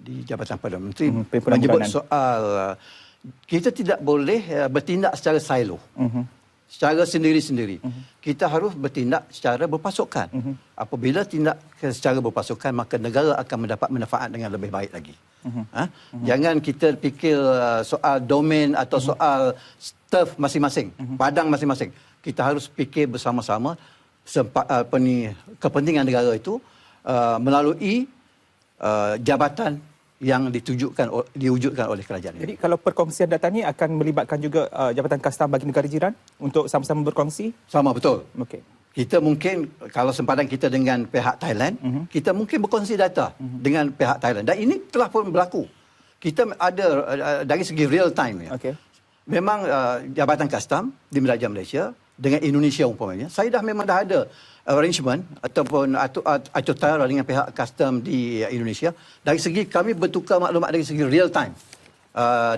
di Jabatan Perdana Menteri menyebut soal kita tidak boleh bertindak secara silo. Secara sendiri-sendiri. Kita harus bertindak secara berpasukan. Apabila tindak secara berpasukan, maka negara akan mendapat manfaat dengan lebih baik lagi. Jangan kita fikir soal domain atau soal turf masing-masing, padang masing-masing. Kita harus fikir bersama-sama kepentingan negara itu melalui jabatan yang diwujudkan oleh kerajaan. Jadi kalau perkongsian data ni akan melibatkan juga Jabatan Kastam bagi negara jiran untuk sama-sama berkongsi? Sama, betul. Okey. Kita mungkin kalau sempadan kita dengan pihak Thailand, kita mungkin berkongsi data dengan pihak Thailand. Dan ini telah pun berlaku. Kita ada dari segi real time. Ya. Okey. Memang Jabatan Kastam di Raja Malaysia dengan Indonesia umpamanya, saya memang dah ada arrangement ataupun atur tayar dengan pihak custom di Indonesia. Dari segi kami bertukar maklumat dari segi real time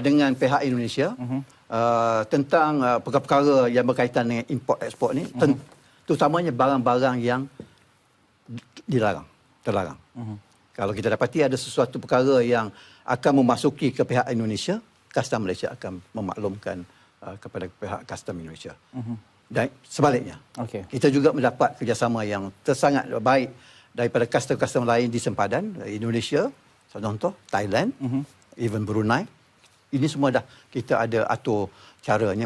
dengan pihak Indonesia tentang perkara-perkara yang berkaitan dengan import ekspor ni, terutamanya barang-barang yang terlarang. Kalau kita dapati ada sesuatu perkara yang akan memasuki ke pihak Indonesia, custom Malaysia akan memaklumkan kepada pihak custom Indonesia. Dan sebaliknya, kita juga mendapat kerjasama yang sangat baik daripada custom-custom lain di sempadan Indonesia, contoh Thailand, even Brunei. Ini semua dah kita ada atur caranya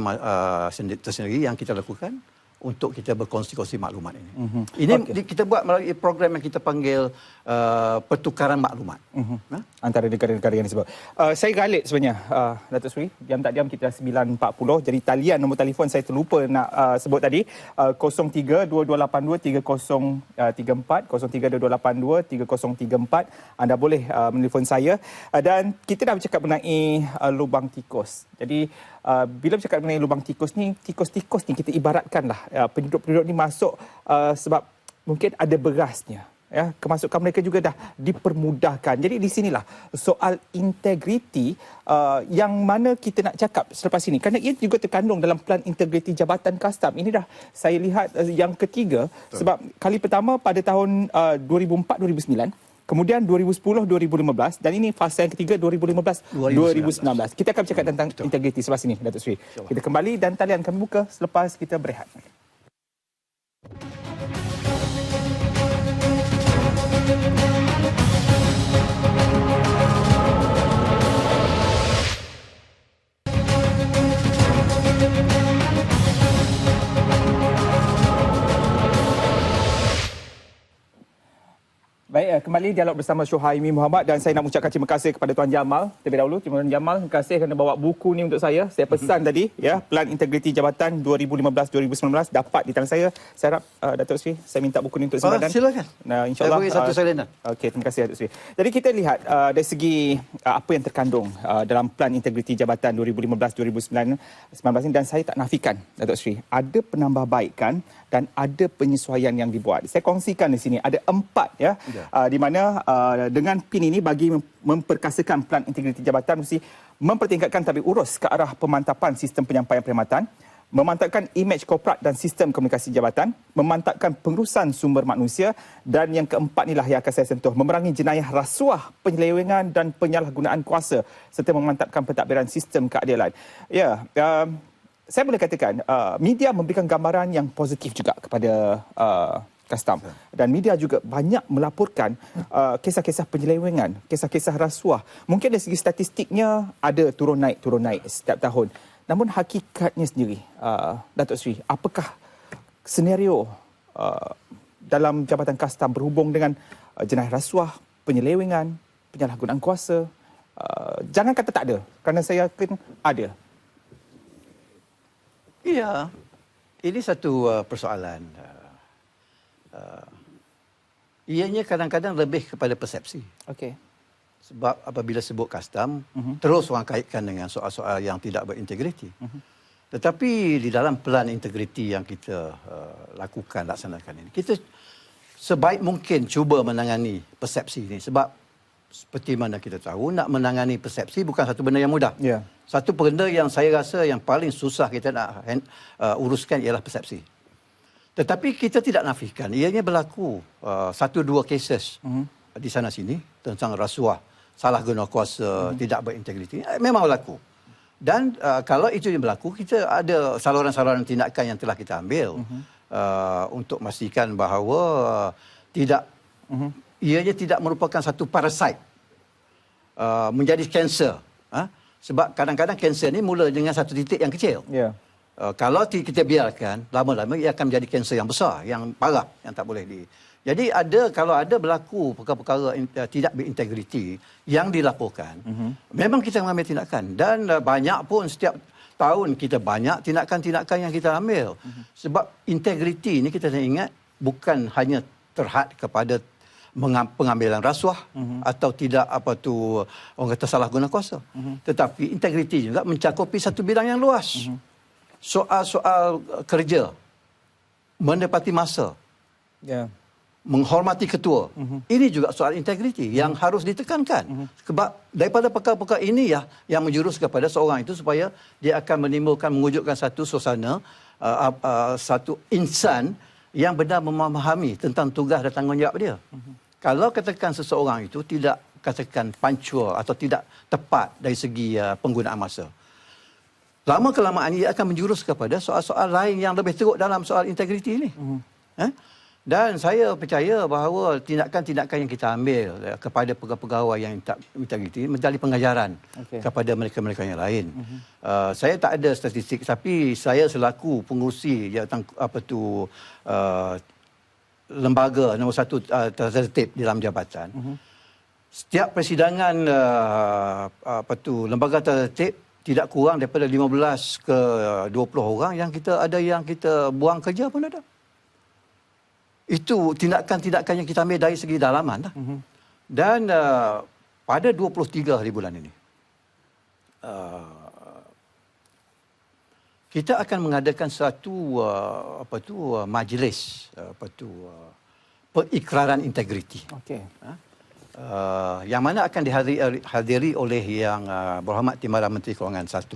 tersendiri yang kita lakukan untuk kita berkongsi-kongsi maklumat ini. Ini kita buat melalui program yang kita panggil pertukaran maklumat. Antara negara-negara yang disebut. Saya galip sebenarnya, Datuk Seri. Diam tak diam kita dah 9.40. Jadi talian nombor telefon saya terlupa nak sebut tadi. 03-2282-3034. 03-2282-3034. Anda boleh menelefon saya. Dan kita dah bercakap mengenai lubang tikus. Jadi bila bercakap mengenai lubang tikus ni kita ibaratkanlah penduduk-penduduk ni masuk sebab mungkin ada berasnya. Ya, kemasukan mereka juga dah dipermudahkan. Jadi di sinilah soal integriti yang mana kita nak cakap selepas ini. Kerana ia juga terkandung dalam Pelan Integriti Jabatan Kastam. Ini dah saya lihat yang ketiga. Sebab kali pertama pada tahun 2004-2009. Kemudian 2010-2015 dan ini fasa yang ketiga 2015-2019. Kita akan bercakap tentang integriti selepas ini, Datuk Seri. Kita kembali dan talian kami buka selepas kita berehat. Baik, kembali dialog bersama Syuhaimi Muhammad dan saya nak mengucapkan terima kasih kepada Tuan Jamal terlebih dahulu. Tuan Jamal, terima kasih kerana bawa buku ni untuk saya. Saya pesan tadi, ya, Pelan Integriti Jabatan 2015-2019 dapat di tangan saya. Saya harap Datuk Seri, saya minta buku ni untuk simpan. Silakan. Nah, insya-Allah. Saya bagi satu salinan. Okey, terima kasih Datuk Seri. Jadi kita lihat dari segi apa yang terkandung dalam Pelan Integriti Jabatan 2015-2019 ini dan saya tak nafikan, Datuk Seri, ada penambahbaikan dan ada penyesuaian yang dibuat. Saya kongsikan di sini ada 4 ya. Di mana dengan PIN ini bagi memperkasakan Pelan Integriti Jabatan mesti mempertingkatkan tabik urus ke arah pemantapan sistem penyampaian perkhidmatan, memantapkan imej korporat dan sistem komunikasi jabatan, memantapkan pengurusan sumber manusia dan yang keempat inilah yang akan saya sentuh, memerangi jenayah rasuah, penyelewengan dan penyalahgunaan kuasa serta memantapkan pentadbiran sistem keadilan. Ya, saya boleh katakan media memberikan gambaran yang positif juga kepada Kastam. Dan media juga banyak melaporkan kisah-kisah penyelewengan, kisah-kisah rasuah. Mungkin dari segi statistiknya ada turun naik setiap tahun. Namun hakikatnya sendiri, Datuk Seri, apakah senario dalam Jabatan Kastam berhubung dengan jenayah rasuah, penyelewengan, penyalahgunaan kuasa? Jangan kata tak ada, kerana saya yakin ada. Ya, ini satu persoalan. Ianya kadang-kadang lebih kepada persepsi. Okey. Sebab apabila sebut custom, terus orang kaitkan dengan soal-soal yang tidak berintegriti. Tetapi di dalam pelan integriti yang kita laksanakan ini, kita sebaik mungkin cuba menangani persepsi ini. Sebab seperti mana kita tahu, nak menangani persepsi bukan satu benda yang mudah. Ya. Satu benda yang saya rasa yang paling susah kita nak uruskan ialah persepsi. Tetapi kita tidak nafikan, ianya berlaku satu dua cases di sana sini tentang rasuah, salah guna kuasa, tidak berintegriti. Memang berlaku. Dan kalau itu yang berlaku, kita ada saluran-saluran tindakan yang telah kita ambil untuk memastikan bahawa ianya tidak merupakan satu parasit menjadi kanser. Sebab kadang-kadang kanser ni mula dengan satu titik yang kecil. Ya. Kalau kita biarkan, lama-lama ia akan menjadi kanser yang besar, yang parah, yang tak boleh Jadi kalau ada berlaku perkara-perkara tidak berintegriti yang dilaporkan, memang kita mengambil tindakan. Dan banyak pun setiap tahun kita banyak tindakan-tindakan yang kita ambil. Sebab integriti ini kita ingat bukan hanya terhad kepada pengambilan rasuah atau tidak orang kata salah guna kuasa. Tetapi integriti juga mencakupi satu bidang yang luas. Soal-soal kerja, menepati masa, menghormati ketua. Ini juga soal integriti yang harus ditekankan. Sebab daripada perkara-perkara ini yang menjurus kepada seorang itu supaya dia akan mewujudkan satu suasana, satu insan yang benar memahami tentang tugas dan tanggungjawab dia. Kalau katakan seseorang itu tidak katakan punctual atau tidak tepat dari segi penggunaan masa, lama-kelamaan ia akan menjurus kepada soal-soal lain yang lebih teruk dalam soal integriti ini. Dan saya percaya bahawa tindakan-tindakan yang kita ambil kepada pegawai-pegawai yang tak integriti menjadi pengajaran kepada mereka-mereka yang lain. Saya tak ada statistik, tapi saya selaku pengurusi lembaga nombor 1 tertertib di dalam jabatan. Setiap persidangan lembaga tertertib tidak kurang daripada 15 ke 20 orang yang kita buang kerja pun ada. Itu tindakan-tindakan yang kita ambil dari segi dalaman. Dan pada 23 hari bulan ini, kita akan mengadakan satu majlis pengikraran integriti. Yang mana akan dihadiri oleh yang berhormat Timbalan Menteri Kewangan 1,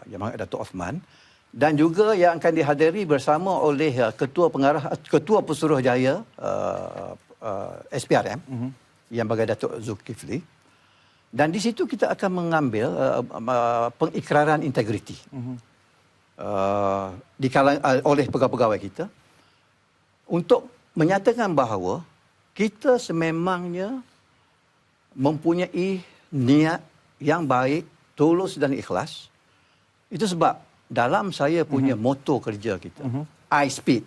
Yang Berhormat Datuk Osman, dan juga yang akan dihadiri bersama oleh Ketua Pesuruhjaya SPRM, Yang Berhormat Datuk Zulkifli. Dan di situ kita akan mengambil pengikraran integriti oleh pegawai-pegawai kita untuk menyatakan bahawa kita sememangnya mempunyai niat yang baik, tulus dan ikhlas. Itu sebab dalam saya punya moto kerja kita, I speed.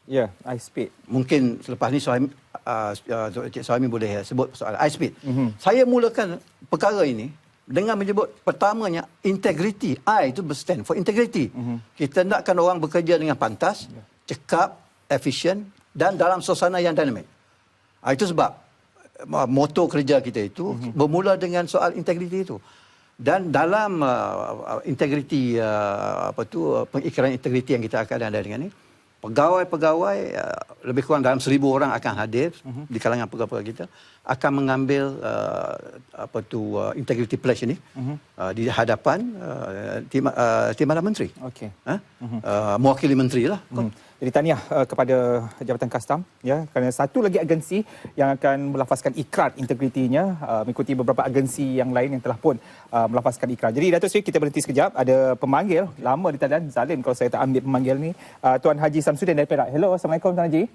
Ya, I speed. Mungkin selepas ni Cik Suhaimi boleh sebut soal I speed. Saya mulakan perkara ini dengan menyebut pertamanya integrity. I itu stand for integrity. Kita nakkan orang bekerja dengan pantas, cekap, efisien dan dalam suasana yang dinamik. Itu sebab moto kerja kita itu bermula dengan soal integriti itu. Dan dalam integriti pengikraran integriti yang kita akan ada dengan ini, pegawai-pegawai lebih kurang dalam 1,000 orang akan hadir di kalangan pegawai kita, akan mengambil integrity pledge ini di hadapan Timbalan Menteri. Mewakili menteri lah. Jadi tahniah kepada Jabatan Kastam kerana satu lagi agensi yang akan melafazkan ikrar integritinya mengikuti beberapa agensi yang lain yang telah pun melafazkan ikrar. Jadi Datuk Seri, kita berhenti sekejap. Ada pemanggil lama di talian, zalim kalau saya tak ambil pemanggil ni. Tuan Haji Samsudin dari Perak. Hello, Assalamualaikum Tuan Haji.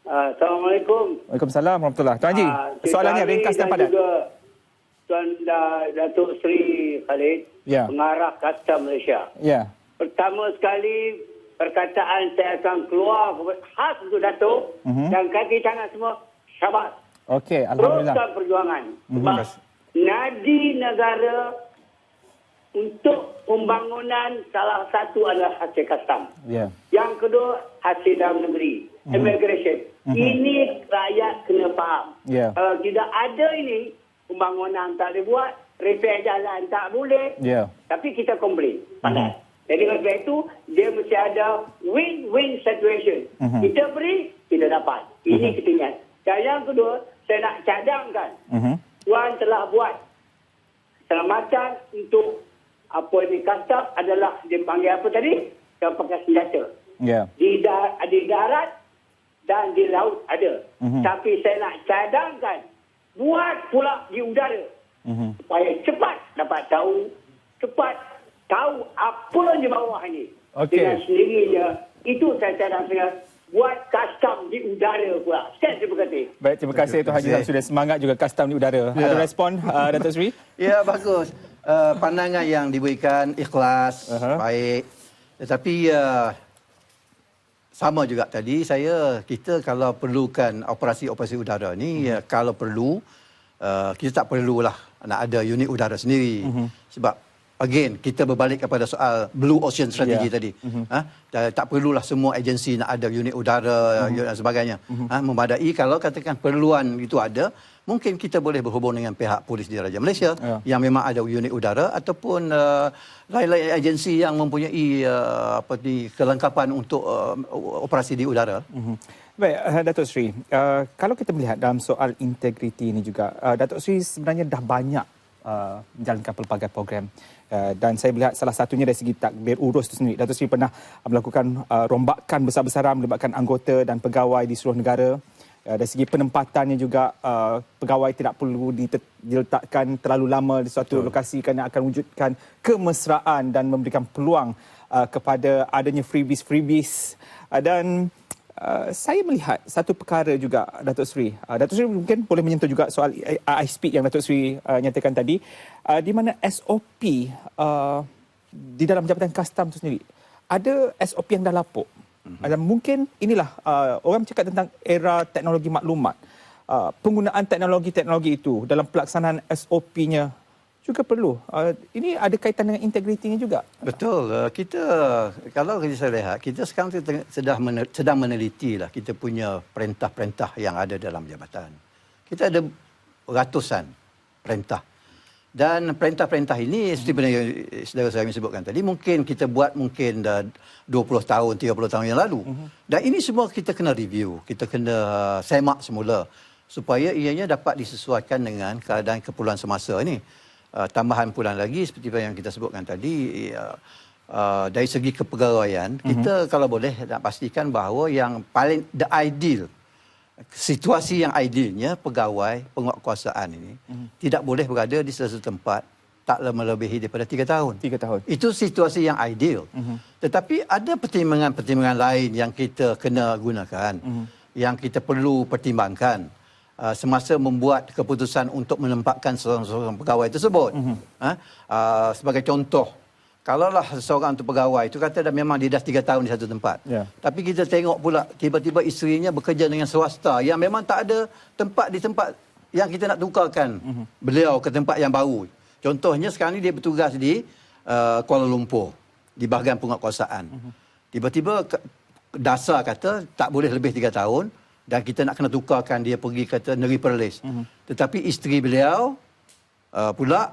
Assalamualaikum. Waalaikumsalam warahmatullahi. Tuan Haji, soalannya ringkas dan padat. Tuan Datuk Seri Khalid, pengarah Kastam Malaysia. Pertama sekali, perkataan saya akan keluar khas untuk Datuk dan kaki tangan semua, syabas. Okey, alhamdulillah. Teruskan perjuangan. Sebab nadi negara untuk pembangunan salah satu adalah hasil kastam. Yang kedua, hasil dalam negeri, immigration. Ini rakyat kena faham. Kalau tidak ada ini, pembangunan tak boleh buat, repair jalan tak boleh. Tapi kita komplain. Pandai. Jadi dengan sebab itu, dia mesti ada win-win situation. Kita beri, kita dapat. Ini kita ingat. Dan yang kedua, saya nak cadangkan. Tuan telah buat keselamatan untuk apa ini custom adalah dia panggil apa tadi? Dia pakai senjata. Di darat dan di laut ada. Tapi saya nak cadangkan, buat pula di udara. Supaya cepat dapat tahu, cepat tahu apa di bawah ini. Dengan sendirinya, itu saya cadangkan, buat custom di udara pula. Terima kasih. Baik, terima kasih Tuan Haji Sam sudah semangat juga custom di udara. Ada respon Datuk Seri? Ya, bagus. Pandangan yang diberikan ikhlas, baik. Tetapi sama juga tadi, kita kalau perlukan operasi-operasi udara ni, kalau perlu, kita tak perlulah nak ada unit udara sendiri. Sebab again, kita berbalik kepada soal Blue Ocean Strategy tadi. Tak perlulah semua agensi nak ada unit udara dan sebagainya. Memadai kalau katakan perluan itu ada, mungkin kita boleh berhubung dengan pihak Polis Diraja Malaysia yang memang ada unit udara ataupun lain-lain agensi yang mempunyai kelengkapan untuk operasi di udara. Baik, Datuk Seri, kalau kita melihat dalam soal integriti ini juga, Datuk Seri sebenarnya dah banyak menjalankan pelbagai program. Dan saya melihat salah satunya dari segi takbir urus itu sendiri. Datuk Seri pernah melakukan rombakan besar-besaran melibatkan anggota dan pegawai di seluruh negara. Dari segi penempatannya juga, pegawai tidak perlu diletakkan terlalu lama di suatu lokasi kerana akan wujudkan kemesraan dan memberikan peluang kepada adanya freebies. Dan saya melihat satu perkara juga, Datuk Seri. Datuk Seri mungkin boleh menyentuh juga soal ISP yang Datuk Seri nyatakan tadi, di mana SOP di dalam Jabatan Kastam itu sendiri, ada SOP yang dah lapuk. Dan mungkin inilah, orang cakap tentang era teknologi maklumat. Penggunaan teknologi-teknologi itu dalam pelaksanaan SOP-nya juga perlu. Ini ada kaitan dengan integritinya juga. Betul. Kalau saya lihat, kita sekarang sedang meneliti lah kita punya perintah-perintah yang ada dalam jabatan. Kita ada ratusan perintah. Dan perintah-perintah ini seperti yang saudara saya sebutkan tadi, mungkin kita buat 20 tahun, 30 tahun yang lalu. Dan ini semua kita kena review, kita kena semak semula supaya ianya dapat disesuaikan dengan keadaan keperluan semasa ini. Tambahan pula lagi seperti yang kita sebutkan tadi, dari segi kepegawaian, kita kalau boleh nak pastikan bahawa yang paling the ideal, situasi yang idealnya pegawai penguatkuasaan ini tidak boleh berada di sesuatu tempat tak melebihi daripada 3 tahun. 3 tahun. Itu situasi yang ideal. Tetapi ada pertimbangan-pertimbangan lain yang kita kena gunakan, yang kita perlu pertimbangkan semasa membuat keputusan untuk menempatkan seorang pegawai tersebut. Sebagai contoh, kalaulah seorang tu pegawai itu kata memang dia dah 3 tahun di satu tempat. Tapi kita tengok pula tiba-tiba isterinya bekerja dengan swasta yang memang tak ada tempat di tempat yang kita nak tukarkan beliau ke tempat yang baru. Contohnya sekarang ni dia bertugas di Kuala Lumpur di bahagian penguatkuasaan. Tiba-tiba dasar kata tak boleh lebih 3 tahun. Dan kita nak kena tukarkan dia pergi kata Negeri Perlis. Tetapi isteri beliau pula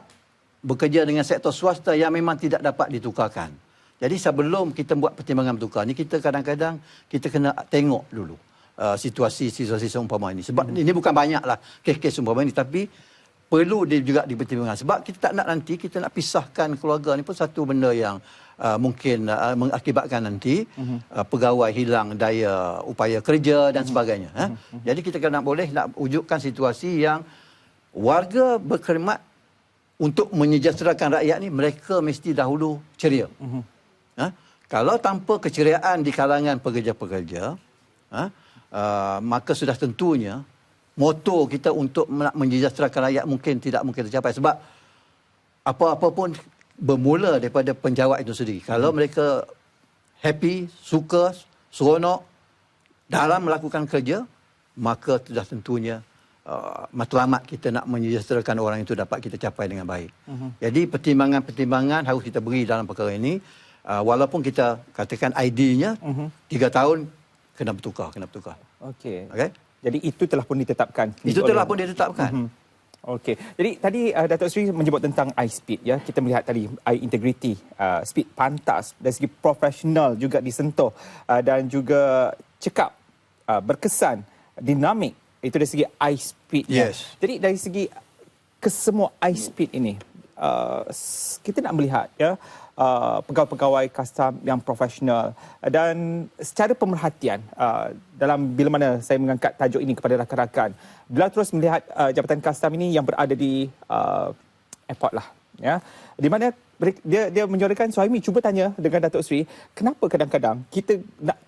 bekerja dengan sektor swasta yang memang tidak dapat ditukarkan. Jadi sebelum kita buat pertimbangan bertukar ni, kita kadang-kadang kita kena tengok dulu situasi-situasi seumpama ini. Sebab ini bukan banyaklah kes-kes seumpama ini, tapi perlu dia juga dipertimbangkan. Sebab kita tak nak nanti kita nak pisahkan keluarga ni pun satu benda yang mungkin mengakibatkan nanti pegawai hilang daya upaya kerja dan sebagainya. Jadi kita nak boleh nak wujudkan situasi yang warga berkhidmat untuk menyejahterakan rakyat ni, mereka mesti dahulu ceria. Kalau tanpa keceriaan di kalangan pekerja-pekerja, maka sudah tentunya moto kita untuk nak menyejahterakan rakyat mungkin tercapai. Sebab apa-apa pun bermula daripada penjawat itu sendiri. Kalau mereka happy, suka, seronok dalam melakukan kerja, maka sudah tentunya matlamat kita nak menyejahterakan orang itu dapat kita capai dengan baik. Jadi pertimbangan-pertimbangan harus kita beri dalam perkara ini. Walaupun kita katakan idealnya 3 tahun kena bertukar. Okey. Jadi itu telah pun ditetapkan. Itu telah pun ditetapkan. Okey. Jadi tadi Datuk Seri menyebut tentang air speed ya. Kita melihat tadi air integrity, speed pantas dari segi profesional juga disentuh dan juga cekap, berkesan, dinamik. Itu dari segi air speed. Yes. Jadi dari segi kesemua air speed ini kita nak melihat ya pegawai-pegawai custom yang profesional dan secara pemerhatian dalam bila mana saya mengangkat tajuk ini kepada rakan-rakan, bila terus melihat jabatan custom ini yang berada di airport lah ya, di mana dia menyuarakan, Suhaimi cuba tanya dengan Datuk Seri, kenapa kadang-kadang kita nak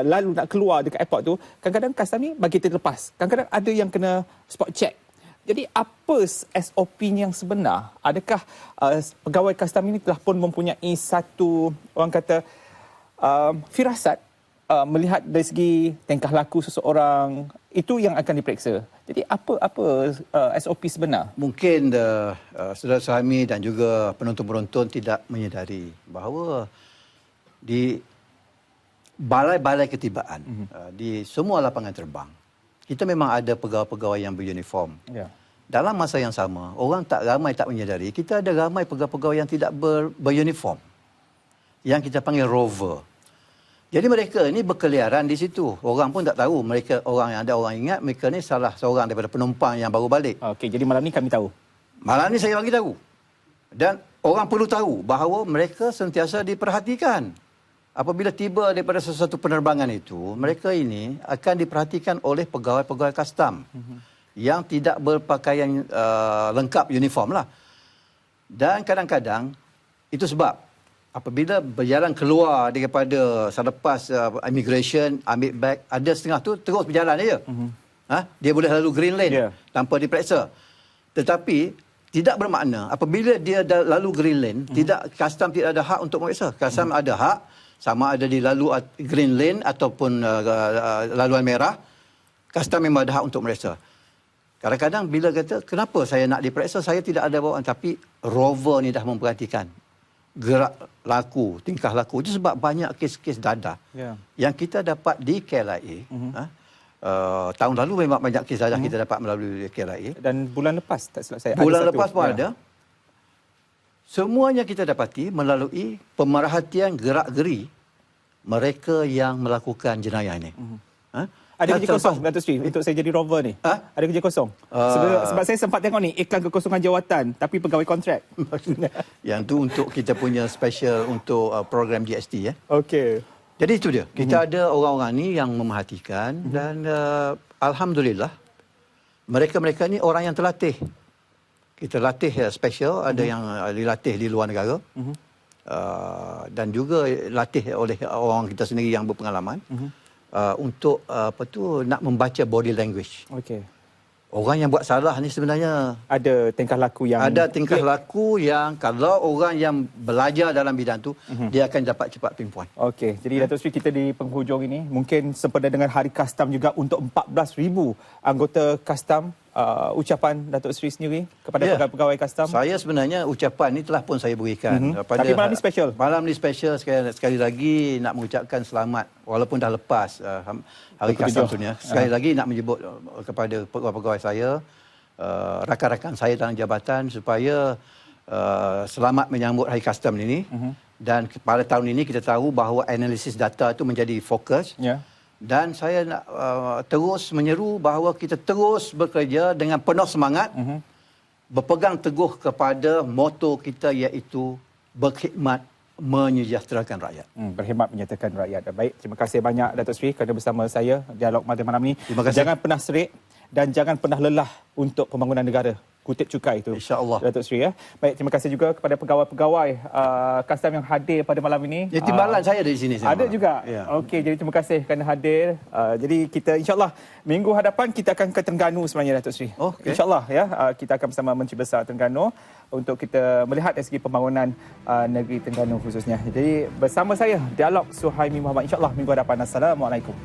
lalu nak keluar dekat airport tu, kadang-kadang custom ni bagi kita lepas, kadang-kadang ada yang kena spot check. Jadi apa SOP yang sebenar? Adakah pegawai custom ini telah pun mempunyai satu, orang kata, firasat melihat dari segi tingkah laku seseorang, itu yang akan diperiksa. Jadi apa SOP sebenar? Mungkin saudara Suhaimi dan juga penonton-penonton tidak menyedari bahawa di balai-balai ketibaan, di semua lapangan terbang, kita memang ada pegawai-pegawai yang beruniform. Ya. Dalam masa yang sama, orang ramai tak menyedari, kita ada ramai pegawai-pegawai yang tidak beruniform. Yang kita panggil rover. Jadi mereka ini berkeliaran di situ. Orang pun tak tahu. Orang ingat mereka ni salah seorang daripada penumpang yang baru balik. Okey, jadi malam ni kami tahu. Malam ni saya bagi tahu. Dan orang perlu tahu bahawa mereka sentiasa diperhatikan. Apabila tiba daripada sesuatu penerbangan itu, mereka ini akan diperhatikan oleh pegawai-pegawai custom yang tidak berpakaian lengkap uniform lah. Dan kadang-kadang itu sebab apabila berjalan keluar daripada selepas immigration, ambil bag, ada setengah tu terus berjalan saja. Dia boleh lalu green lane tanpa diperiksa. Tetapi tidak bermakna apabila dia dah lalu green lane, custom tidak ada hak untuk memeriksa. Custom ada hak, sama ada di lalu green lane ataupun laluan merah, custom memang ada hak untuk memeriksa. Kadang-kadang bila kata, kenapa saya nak diperiksa, saya tidak ada bawaan. Tapi rover ni dah memperhatikan gerak laku, tingkah laku. Itu sebab banyak kes-kes dadah yang kita dapat di KLIA. Tahun lalu memang banyak kes dadah kita dapat melalui KLIA. Dan bulan lepas, tak silap saya. Bulan lepas pun ada. Semuanya kita dapati melalui pemerhatian gerak-geri mereka yang melakukan jenayah ini. Ada kerja kosong, Datuk Seri, untuk saya jadi rover ni? Ada kerja kosong? Sebab saya sempat tengok ni, iklan kekosongan jawatan, tapi pegawai kontrak. Yang tu untuk kita punya special untuk program GST ya. Okey. Jadi itu dia. Kita ada orang-orang ni yang memerhatikan dan alhamdulillah mereka-mereka ni orang yang terlatih. Kita latih special, ada yang dilatih di luar negara. Dan juga latih oleh orang kita sendiri yang berpengalaman. Untuk nak membaca body language. Okey. Orang yang buat salah ni sebenarnya ada tingkah laku yang kalau orang yang belajar dalam bidang tu dia akan dapat cepat pinpoint. Okey, jadi Datuk Seri, kita di penghujung ini mungkin sempena dengan Hari Custom juga untuk 14,000 anggota custom, ucapan Datuk Seri sendiri kepada pegawai custom. Saya sebenarnya ucapan ni telah pun saya berikan. Tapi malam ni special. Malam ni special, sekali lagi nak mengucapkan selamat walaupun dah lepas Hari Custom tu ni. Sekali lagi nak menyebut kepada pegawai-pegawai saya, rakan-rakan saya dalam jabatan supaya selamat menyambut Hari Custom ini. Dan pada tahun ini kita tahu bahawa analisis data itu menjadi fokus. Dan saya nak terus menyeru bahawa kita terus bekerja dengan penuh semangat, berpegang teguh kepada moto kita iaitu berkhidmat menyejahterakan rakyat. Berkhidmat menyejahterakan rakyat. Baik, terima kasih banyak Datuk Seri kerana bersama saya dialog malam ini. Terima kasih. Jangan pernah serik dan jangan pernah lelah untuk pembangunan negara. Kutip cukai itu. InsyaAllah. Datuk Seri ya. Baik, terima kasih juga kepada pegawai-pegawai custom yang hadir pada malam ini. Ya, timbalan saya ada di sini. Ada juga. Ya. Okey, jadi terima kasih kerana hadir. Jadi kita insyaAllah minggu hadapan kita akan ke Terengganu sebenarnya Datuk Seri. Okay. InsyaAllah ya. Kita akan bersama Menteri Besar Terengganu untuk kita melihat dari segi pembangunan negeri Terengganu khususnya. Jadi bersama saya, Dialog Suhaimi Mohamad. InsyaAllah minggu hadapan. Assalamualaikum.